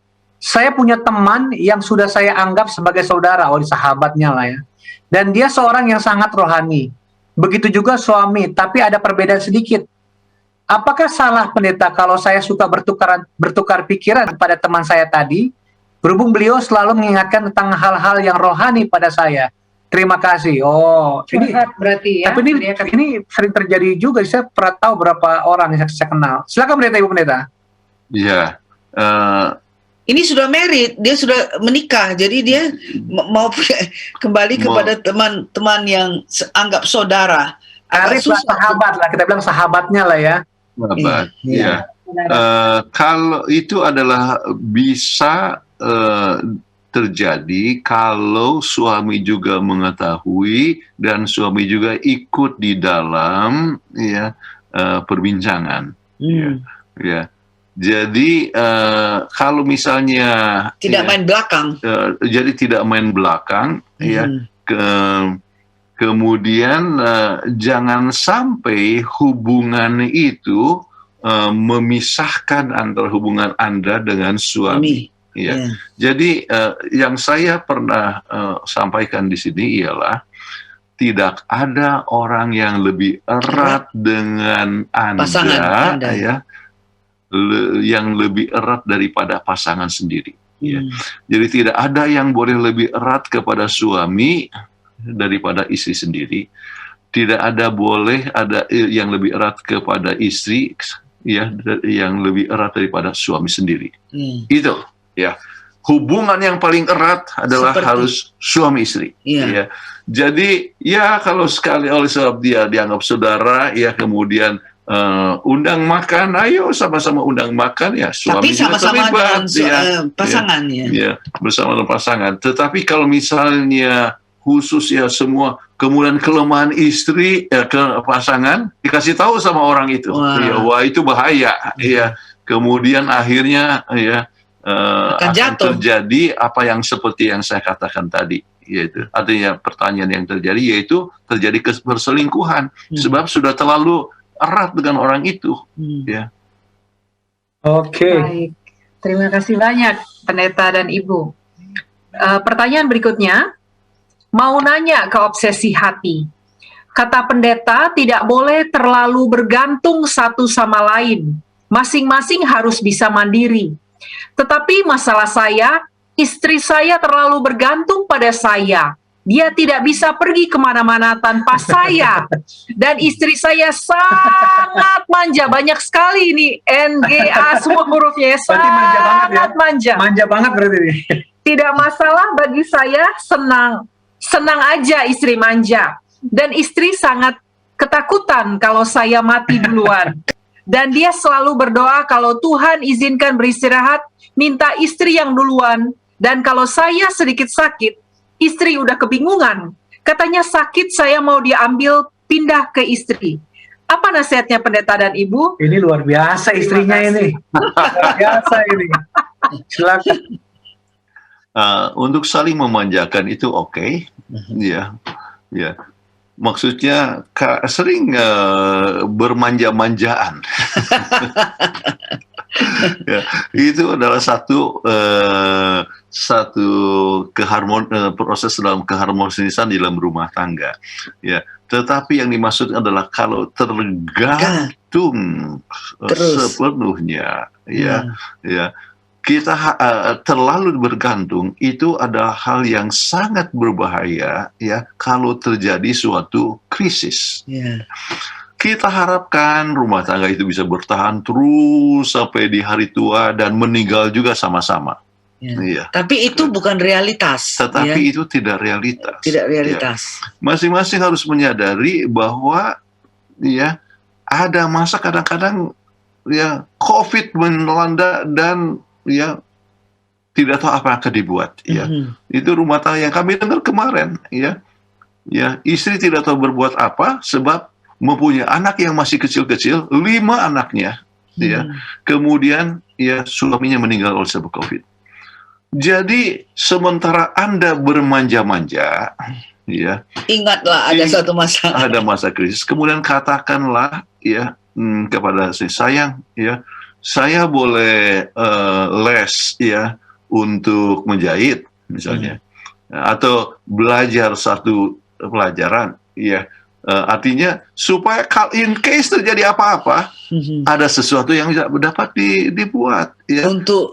punya teman yang sudah saya anggap sebagai saudara, sahabatnya lah ya. Dan dia seorang yang sangat rohani. Begitu juga suami, tapi ada perbedaan sedikit. Apakah salah Pendeta kalau saya suka bertukar pikiran pada teman saya tadi, berhubung beliau selalu mengingatkan tentang hal-hal yang rohani pada saya? Terima kasih. Oh, ini berarti ya. Tapi ini sering terjadi juga. Saya pernah tahu berapa orang yang saya kenal. Silakan Pendeta, Ibu Pendeta. Iya. Ini sudah married, dia sudah menikah, jadi dia mau kembali kepada teman-teman yang anggap saudara. Sahabat lah, kita bilang sahabatnya lah ya. Sahabat, ya. Kalau itu adalah bisa terjadi kalau suami juga mengetahui dan suami juga ikut di dalam perbincangan. Ya. Jadi kalau misalnya tidak main belakang, jadi tidak main belakang, kemudian jangan sampai hubungan itu memisahkan antara hubungan Anda dengan suami. Ya. Jadi yang saya pernah sampaikan di sini ialah tidak ada orang yang lebih erat dengan Anda, ya, yang lebih erat daripada pasangan sendiri. Ya. Jadi tidak ada yang boleh lebih erat kepada suami daripada istri sendiri. Tidak ada boleh ada yang lebih erat kepada istri, ya, yang lebih erat daripada suami sendiri. Itu, ya. Hubungan yang paling erat adalah harus suami istri. Ya. Jadi, ya kalau sekali oleh sebab dia dianggap saudara, ya kemudian undang makan, ayo sama-sama undang makan, ya suami tapi sama-sama dengan pasangan, ya, bersama dengan pasangan. Tetapi kalau misalnya khusus ya semua. Kemudian kelemahan istri, ke pasangan dikasih tahu sama orang itu. Wah. Ya, wah itu bahaya. Ya, kemudian akhirnya ya Akan jatuh. terjadi apa yang seperti yang saya katakan tadi, yaitu artinya pertanyaan yang terjadi yaitu terjadi perselingkuhan sebab sudah terlalu erat dengan orang itu. Ya. Oke. Baik, terima kasih banyak Pendeta dan Ibu. Pertanyaan berikutnya, mau nanya ke obsesi hati. Kata pendeta tidak boleh terlalu bergantung satu sama lain. Masing-masing harus bisa mandiri. Tetapi masalah saya, istri saya terlalu bergantung pada saya. Dia tidak bisa pergi kemana-mana tanpa saya. Dan istri saya sangat manja. Banyak sekali ini NGA semua hurufnya. Berarti manja banget ya? Sangat manja. Manja banget berarti ini. Tidak masalah bagi saya, senang aja istri manja. Dan istri sangat ketakutan kalau saya mati duluan. Dan dia selalu berdoa kalau Tuhan izinkan beristirahat, minta istri yang duluan. Dan kalau saya sedikit sakit, istri udah kebingungan. Katanya sakit, saya mau diambil pindah ke istri. Apa nasihatnya pendeta dan ibu? Ini luar biasa istrinya ini. Luar biasa ini. Silakan. Untuk saling memanjakan itu oke. Ya, ya. Maksudnya sering bermanja-manjaan. Ya, itu adalah satu proses dalam keharmonisan di dalam rumah tangga. Ya, tetapi yang dimaksud adalah kalau tergantung Terus. sepenuhnya, ya, kita terlalu bergantung, itu adalah hal yang sangat berbahaya ya kalau terjadi suatu krisis. Ya. Kita harapkan rumah tangga itu bisa bertahan terus sampai di hari tua dan meninggal juga sama-sama. Ya. Iya. Tapi itu bukan realitas. Tetapi ya. itu tidak realitas. Tidak realitas. Ya. Masing-masing harus menyadari bahwa ya ada masa kadang-kadang ya COVID melanda dan ya tidak tahu apa yang akan dibuat. Ya. Itu rumah tangga yang kami dengar kemarin. Ya, ya istri tidak tahu berbuat apa sebab mempunyai anak yang masih kecil-kecil, 5 anaknya, ya. Kemudian ya suaminya meninggal oleh sebab COVID. Jadi sementara Anda bermanja-manja, ya. Ingatlah ada suatu masa. Ada masa krisis. Kemudian katakanlah ya kepada si sayang, ya, saya boleh les ya untuk menjahit misalnya, atau belajar satu pelajaran, ya. Artinya supaya in case terjadi apa-apa, ada sesuatu yang dapat dibuat ya Untuk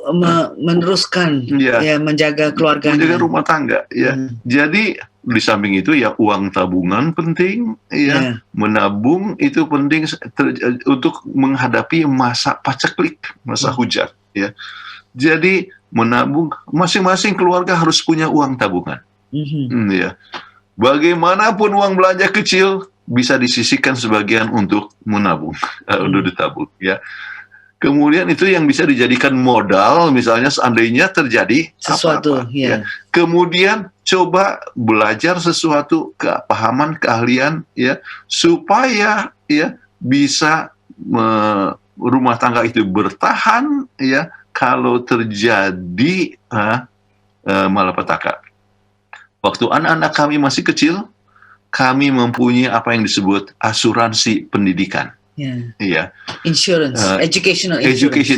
meneruskan Ya. menjaga keluarganya. menjaga rumah tangga ya. Jadi di samping itu ya uang tabungan penting ya, menabung itu penting untuk menghadapi masa paceklik, masa hujan ya. Jadi menabung, masing-masing keluarga harus punya uang tabungan. Ya. Bagaimanapun uang belanja kecil bisa disisihkan sebagian untuk menabung, untuk ditabung, ya. Kemudian itu yang bisa dijadikan modal, misalnya seandainya terjadi Sesuatu, apa-apa, ya. Kemudian coba belajar sesuatu kepahaman, keahlian, ya, supaya ya bisa rumah tangga itu bertahan, ya, kalau terjadi malapetaka. Waktu anak-anak kami masih kecil, kami mempunyai apa yang disebut asuransi pendidikan. Ya. Insurance, education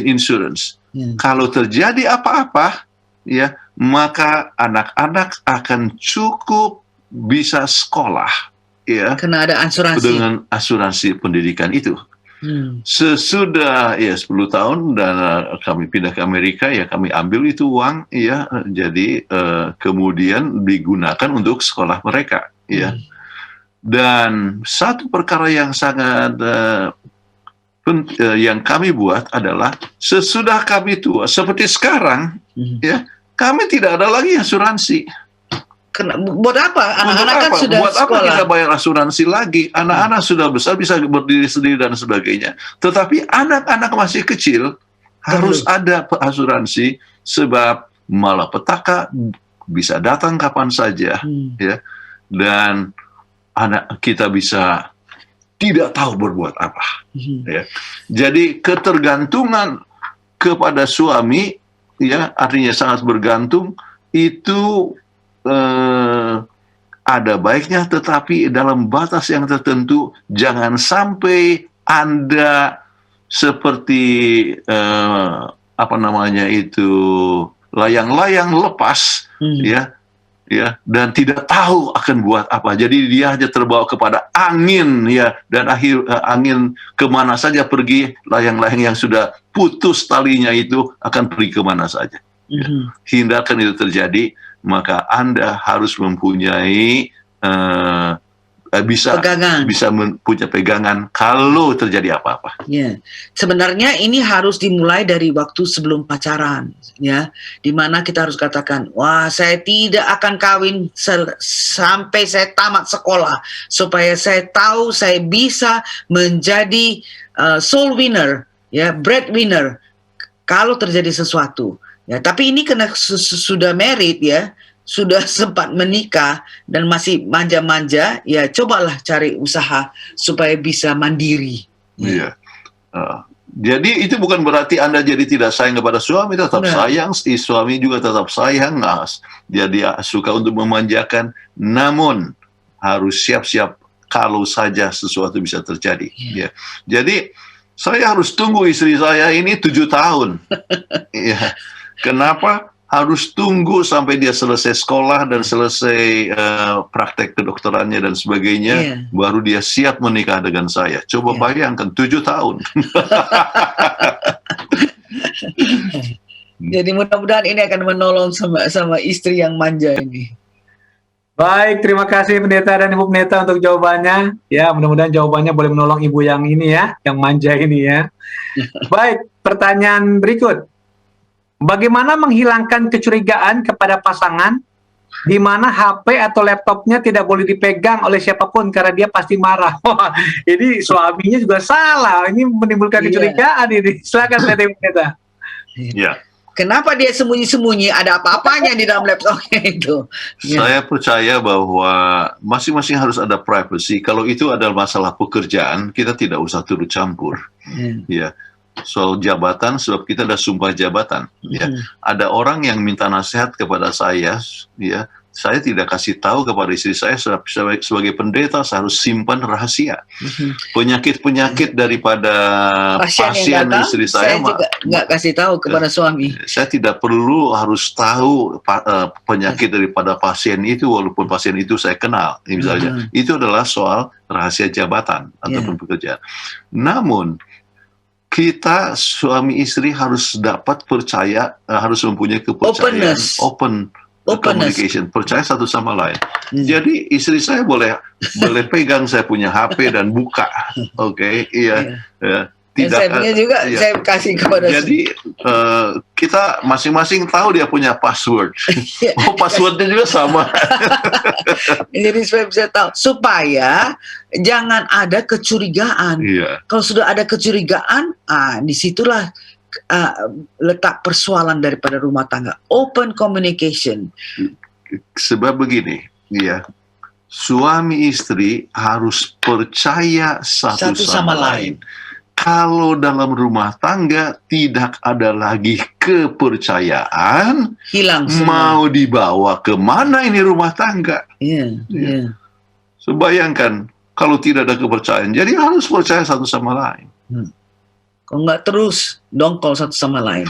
insurance. Kalau terjadi apa-apa, ya, maka anak-anak akan cukup bisa sekolah, ya, karena ada asuransi. dengan asuransi pendidikan itu. Sesudah ya 10 tahun dan kami pindah ke Amerika, ya kami ambil itu uang, ya, jadi kemudian digunakan untuk sekolah mereka, ya. Dan satu perkara yang sangat yang kami buat adalah sesudah kami tua seperti sekarang, ya, kami tidak ada lagi asuransi. Buat apa? Anak-anak kan sudah Buat apa sekolah. kita bayar asuransi lagi? Anak-anak sudah besar, bisa berdiri sendiri dan sebagainya. Tetapi anak-anak masih kecil harus ada asuransi sebab malapetaka bisa datang kapan saja, ya. dan anak kita bisa tidak tahu berbuat apa. Ya. Jadi ketergantungan kepada suami, ya, artinya sangat bergantung, itu ada baiknya, tetapi dalam batas yang tertentu. Jangan sampai Anda seperti layang-layang lepas, ya, dan tidak tahu akan buat apa. Jadi dia hanya terbawa kepada angin, ya, dan angin kemana saja pergi, layang-layang yang sudah putus talinya itu akan pergi kemana saja. Ya. Hindarkan itu terjadi, maka Anda harus mempunyai bisa punya pegangan kalau terjadi apa-apa. Ya, sebenarnya ini harus dimulai dari waktu sebelum pacaran, ya, di mana kita harus katakan, wah, saya tidak akan kawin sampai saya tamat sekolah, supaya saya tahu saya bisa menjadi soul winner, ya, breadwinner kalau terjadi sesuatu. Ya, tapi ini kena sudah married, ya, sudah sempat menikah dan masih manja-manja, ya cobalah cari usaha supaya bisa mandiri. Iya. Jadi itu bukan berarti Anda jadi tidak sayang kepada suami, tetap sayang, suami juga tetap sayang. Dia suka untuk memanjakan, namun harus siap-siap kalau saja sesuatu bisa terjadi. Ya. Jadi saya harus tunggu istri saya ini 7 tahun. Ya. Kenapa? Harus tunggu sampai dia selesai sekolah dan selesai praktek kedokterannya dan sebagainya, baru dia siap menikah dengan saya. Coba bayangkan, 7 tahun. Jadi mudah-mudahan ini akan menolong sama istri yang manja ini. Baik, terima kasih Pendeta dan Ibu Pendeta untuk jawabannya. Ya, mudah-mudahan jawabannya boleh menolong Ibu yang ini, ya, yang manja ini, ya. Baik, pertanyaan berikut. Bagaimana menghilangkan kecurigaan kepada pasangan di mana HP atau laptopnya tidak boleh dipegang oleh siapapun karena dia pasti marah? Wah, ini suaminya juga salah. Ini menimbulkan kecurigaan ini. Silakan Pendeta. Ya. Kenapa dia sembunyi-sembunyi? Ada apa-apanya di dalam laptopnya itu? Saya percaya bahwa masing-masing harus ada privacy. Kalau itu adalah masalah pekerjaan, kita tidak usah turut campur. Ya. Soal jabatan, sebab kita ada sumpah jabatan. Ya. Ada orang yang minta nasihat kepada saya, ya, saya tidak kasih tahu kepada istri saya sebagai pendeta, saya harus simpan rahasia. Penyakit-penyakit daripada pasien istri saya juga nggak kasih tahu kepada suami. Saya tidak perlu harus tahu penyakit daripada pasien itu, walaupun pasien itu saya kenal. Misalnya, itu adalah soal rahasia jabatan ataupun pekerjaan. Namun kita suami istri harus dapat percaya, harus mempunyai kepercayaan, open communication, percaya satu sama lain. Jadi istri saya boleh pegang saya punya HP dan buka, iya. Tidak, saya punya juga, saya kasih kepada. Jadi kita masing-masing tahu dia punya password. Passwordnya juga sama. Jadi supaya bisa tahu, supaya jangan ada kecurigaan. Kalau sudah ada kecurigaan, disitulah letak persoalan daripada rumah tangga. Open communication. Sebab begini, ya, suami istri harus percaya satu sama lain. Kalau dalam rumah tangga tidak ada lagi kepercayaan, hilang semua. Mau dibawa kemana ini rumah tangga? So, bayangkan kalau tidak ada kepercayaan, jadi harus percaya satu sama lain. Kalau nggak terus dongkol satu sama lain.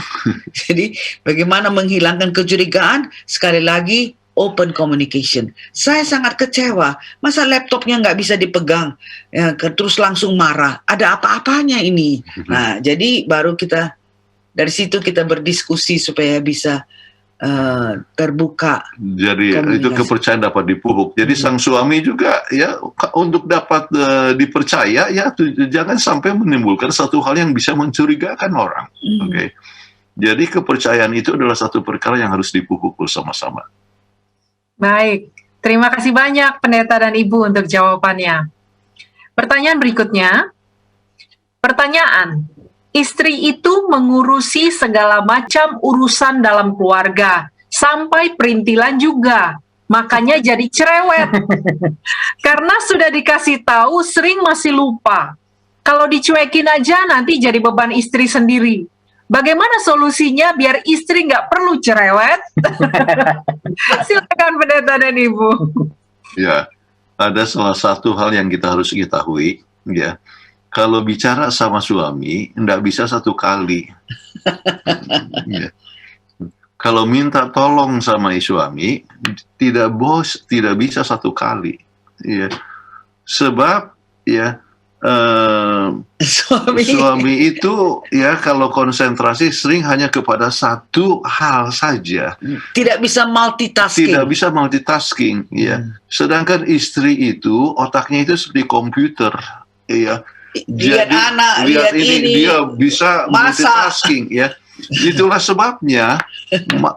Jadi bagaimana menghilangkan kecurigaan? Sekali lagi, open communication. Saya sangat kecewa. Masa laptopnya nggak bisa dipegang, ya, terus langsung marah. Ada apa-apanya ini? Nah, jadi baru kita dari situ kita berdiskusi supaya bisa terbuka. Jadi itu kepercayaan dapat dipupuk. Jadi sang suami juga, ya, untuk dapat dipercaya, ya, jangan sampai menimbulkan satu hal yang bisa mencurigakan orang. Jadi kepercayaan itu adalah satu perkara yang harus dipupuk bersama-sama. Baik, terima kasih banyak Pendeta dan Ibu untuk jawabannya. Pertanyaan berikutnya, istri itu mengurusi segala macam urusan dalam keluarga, sampai perintilan juga. makanya jadi cerewet. Karena sudah dikasih tahu, sering masih lupa. Kalau dicuekin aja nanti jadi beban istri sendiri. Bagaimana solusinya biar istri nggak perlu cerewet? Silakan pendeta dan ibu. Ya, ada salah satu hal yang kita harus ketahui, ya. Kalau bicara sama suami, nggak bisa satu kali. Ya. Kalau minta tolong sama suami, tidak bisa satu kali. Ya. Sebab, ya, suami itu ya kalau konsentrasi sering hanya kepada satu hal saja, tidak bisa multitasking. Ya. Sedangkan istri itu otaknya itu seperti komputer, ya. Lihat anak, lihat ini, dia bisa multitasking, ya. Itulah sebabnya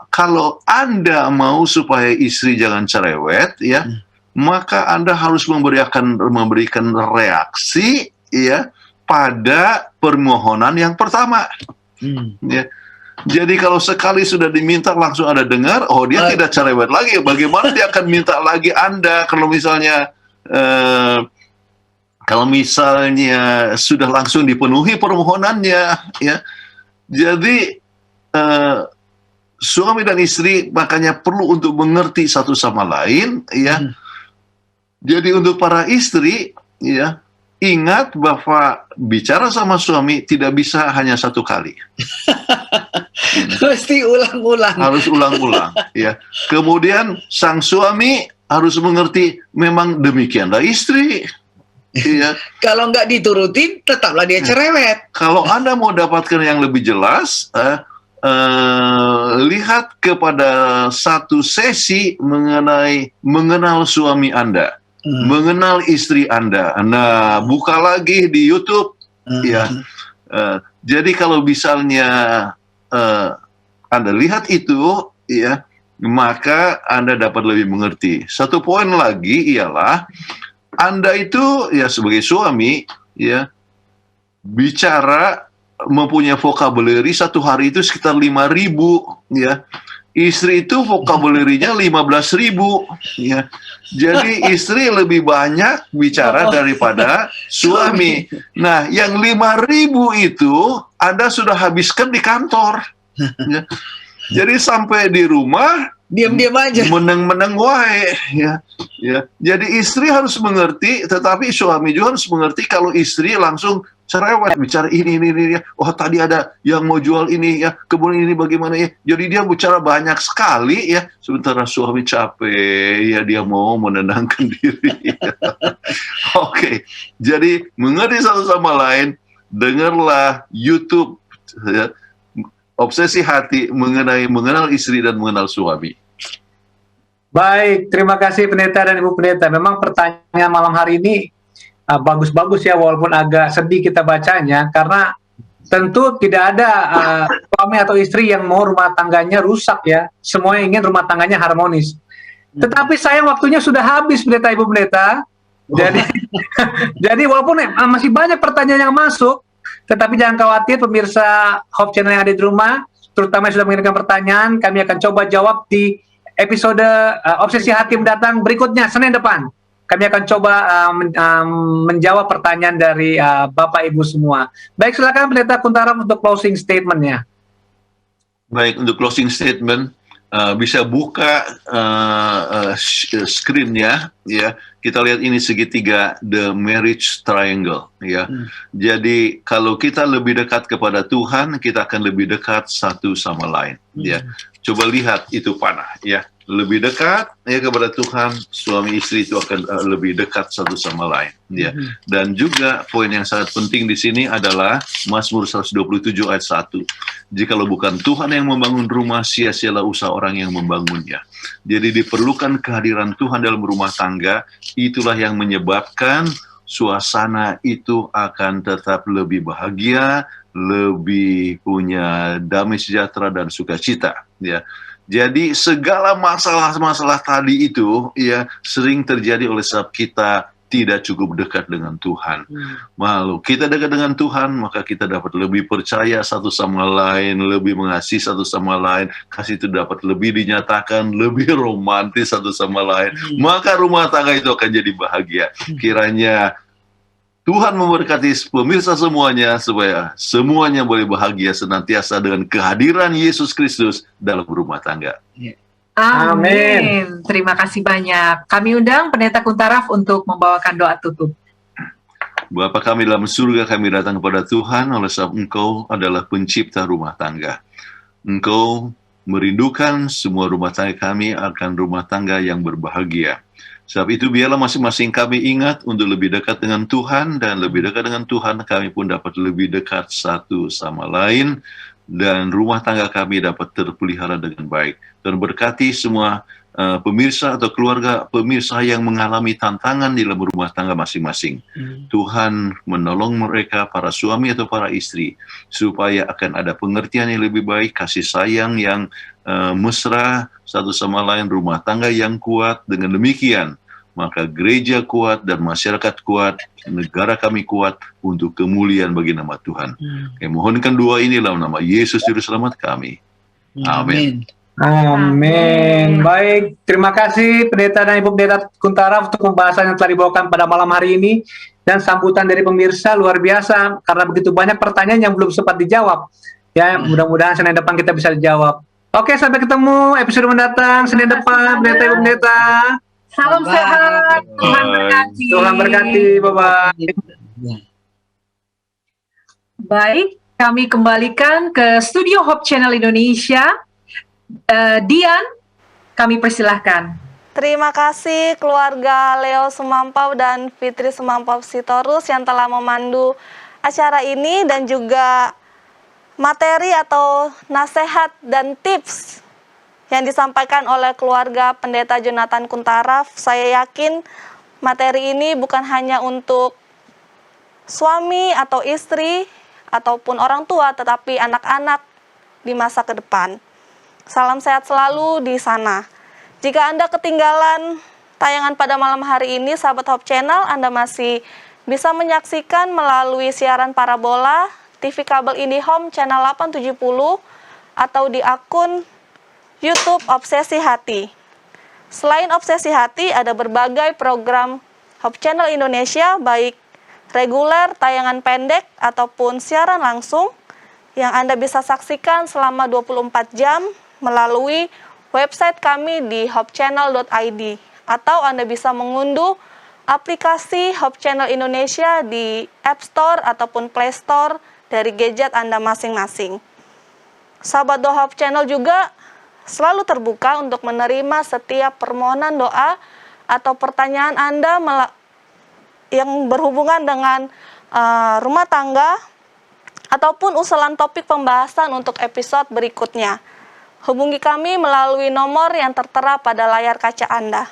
kalau Anda mau supaya istri jangan cerewet, ya, maka Anda harus memberikan reaksi, ya, pada permohonan yang pertama. Ya. Jadi kalau sekali sudah diminta langsung Anda dengar, oh dia tidak cerewet lagi. Bagaimana dia akan minta lagi Anda kalau misalnya sudah langsung dipenuhi permohonannya, ya. Jadi suami dan istri makanya perlu untuk mengerti satu sama lain, ya. Jadi untuk para istri, ya, ingat bahwa bicara sama suami tidak bisa hanya satu kali. Mesti ulang-ulang. Harus ulang-ulang, ya. Kemudian sang suami harus mengerti memang demikianlah istri. Iya. Kalau nggak diturutin, tetaplah dia cerewet. Kalau Anda mau dapatkan yang lebih jelas, lihat kepada satu sesi mengenai mengenal suami Anda. Mengenal istri Anda. Nah, buka lagi di YouTube, ya. Jadi kalau misalnya Anda lihat itu, ya, maka Anda dapat lebih mengerti. Satu poin lagi ialah Anda itu, ya, sebagai suami, ya, bicara mempunyai vocabulary satu hari itu sekitar 5.000, ya. Istri itu vocabulary-nya 15.000, ya. Jadi istri lebih banyak bicara daripada suami. Nah, yang 5.000 itu Anda sudah habiskan di kantor. Ya. Jadi sampai di rumah Diam-diam aja. meneng-meneng wae, ya. Ya. Jadi istri harus mengerti, tetapi suami juga harus mengerti kalau istri langsung cerewet bicara ini ya. Oh, tadi ada yang mau jual ini, ya. Kemudian ini bagaimana, ya. Jadi dia bicara banyak sekali, ya. Sementara suami capek, ya, dia mau menenangkan diri. Oke. Jadi mengerti satu sama lain, dengarlah YouTube, ya, Obsesi Hati mengenal istri dan mengenal suami. Baik, terima kasih pendeta dan ibu pendeta. Memang pertanyaan malam hari ini bagus-bagus ya, walaupun agak sedih kita bacanya, karena tentu tidak ada suami atau istri yang mau rumah tangganya rusak, ya. Semua ingin rumah tangganya harmonis. Tetapi sayang waktunya sudah habis, pendeta, ibu pendeta. Jadi, jadi walaupun masih banyak pertanyaan yang masuk, tetapi jangan khawatir pemirsa Hope Channel yang ada di rumah, terutama yang sudah mengirimkan pertanyaan, kami akan coba jawab di episode Obsesi Hati mendatang berikutnya, Senin depan. Kami akan coba menjawab pertanyaan dari Bapak Ibu semua. Baik, silakan Pendeta Kuntara untuk closing statement-nya. Baik, untuk closing statement, bisa buka screen-nya, ya. Kita lihat ini segitiga, the marriage triangle, ya. Jadi kalau kita lebih dekat kepada Tuhan, kita akan lebih dekat satu sama lain, ya. Coba lihat itu panah, ya. Lebih dekat, ya, kepada Tuhan, suami istri itu akan lebih dekat satu sama lain, ya. Dan juga poin yang sangat penting di sini adalah Mazmur 127 ayat 1. Jikalau bukan Tuhan yang membangun rumah, sia-sialah usaha orang yang membangunnya. Jadi diperlukan kehadiran Tuhan dalam rumah tangga, itulah yang menyebabkan suasana itu akan tetap lebih bahagia, lebih punya damai sejahtera dan sukacita, ya. Jadi segala masalah-masalah tadi itu, ya, sering terjadi oleh sebab kita tidak cukup dekat dengan Tuhan. Malu kita dekat dengan Tuhan, maka kita dapat lebih percaya satu sama lain, lebih mengasihi satu sama lain, kasih itu dapat lebih dinyatakan, lebih romantis satu sama lain, maka rumah tangga itu akan jadi bahagia. Kiranya Tuhan memberkati pemirsa semuanya, supaya semuanya boleh bahagia senantiasa dengan kehadiran Yesus Kristus dalam rumah tangga. Amin. Terima kasih banyak. Kami undang Pendeta Kuntaraf untuk membawakan doa tutup. Bapa kami dalam surga, kami datang kepada Tuhan oleh sebab Engkau adalah pencipta rumah tangga. Engkau merindukan semua rumah tangga kami akan rumah tangga yang berbahagia. Sebab itu biarlah masing-masing kami ingat untuk lebih dekat dengan Tuhan, dan lebih dekat dengan Tuhan kami pun dapat lebih dekat satu sama lain, dan rumah tangga kami dapat terpelihara dengan baik. Dan berkati semua pemirsa atau keluarga pemirsa yang mengalami tantangan di dalam rumah tangga masing-masing. Tuhan menolong mereka, para suami atau para istri, supaya akan ada pengertian yang lebih baik, kasih sayang yang mesra satu sama lain, rumah tangga yang kuat. Dengan demikian, maka gereja kuat dan masyarakat kuat, negara kami kuat untuk kemuliaan bagi nama Tuhan. Kami mohonkan doa ini dalam nama Yesus Juru Selamat kami. Amin. Amin. Baik, terima kasih Pendeta dan Ibu Pendeta Kuntaraf untuk pembahasan yang telah dibawakan pada malam hari ini, dan sambutan dari pemirsa luar biasa karena begitu banyak pertanyaan yang belum sempat dijawab. Ya, mudah-mudahan Senin depan kita bisa dijawab. Oke, sampai ketemu episode mendatang Senin depan, Pendeta Ibu Pendeta. Salam Bye. sehat. Tuhan berkati. Tuhan berkati. Bye-bye. Baik, kami kembalikan ke studio Hope Channel Indonesia. Dian, kami persilahkan. Terima kasih keluarga Leo Sumampau dan Fitri Sumampau Sitorus yang telah memandu acara ini, dan juga materi atau nasihat dan tips yang disampaikan oleh keluarga Pendeta Jonathan Kuntaraf. Saya yakin materi ini bukan hanya untuk suami atau istri ataupun orang tua, tetapi anak-anak di masa ke depan. Salam sehat selalu di sana. Jika Anda ketinggalan tayangan pada malam hari ini, sahabat Hope Channel, Anda masih bisa menyaksikan melalui siaran parabola TV kabel IndiHome channel 870 atau di akun YouTube Obsesi Hati. Selain Obsesi Hati, ada berbagai program Hope Channel Indonesia, baik reguler, tayangan pendek, ataupun siaran langsung yang Anda bisa saksikan selama 24 jam melalui website kami di hopechannel.id, atau Anda bisa mengunduh aplikasi Hope Channel Indonesia di App Store ataupun Play Store dari gadget Anda masing-masing. Sahabat doa Hope Channel juga selalu terbuka untuk menerima setiap permohonan doa atau pertanyaan Anda yang berhubungan dengan rumah tangga ataupun usulan topik pembahasan untuk episode berikutnya. Hubungi kami melalui nomor yang tertera pada layar kaca Anda.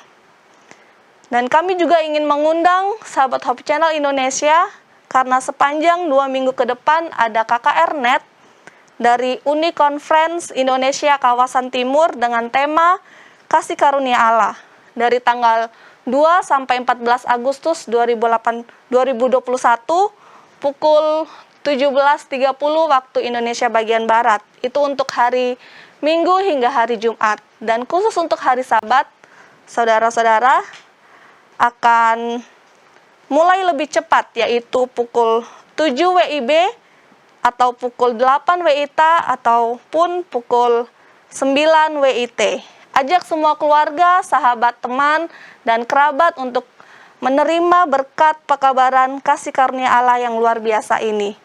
Dan kami juga ingin mengundang sahabat Hope Channel Indonesia, karena sepanjang 2 minggu ke depan ada KKR Net dari Uni Conference Indonesia Kawasan Timur dengan tema Kasih Karunia Allah dari tanggal 2 sampai 14 Agustus 2021 pukul 17.30 waktu Indonesia bagian Barat. Itu untuk hari Minggu hingga hari Jumat. Dan khusus untuk hari Sabat, saudara-saudara akan mulai lebih cepat, yaitu pukul 7 WIB atau pukul 8 WITA ataupun pukul 9 WIT. Ajak semua keluarga, sahabat, teman, dan kerabat untuk menerima berkat pekabaran kasih karunia Allah yang luar biasa ini.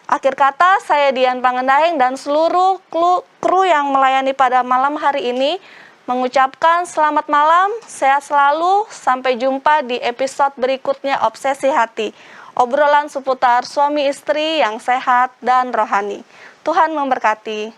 Akhir kata, saya Dian Pangendaheng dan seluruh kru yang melayani pada malam hari ini mengucapkan selamat malam, sehat selalu, sampai jumpa di episode berikutnya Obsesi Hati. Obrolan seputar suami istri yang sehat dan rohani. Tuhan memberkati.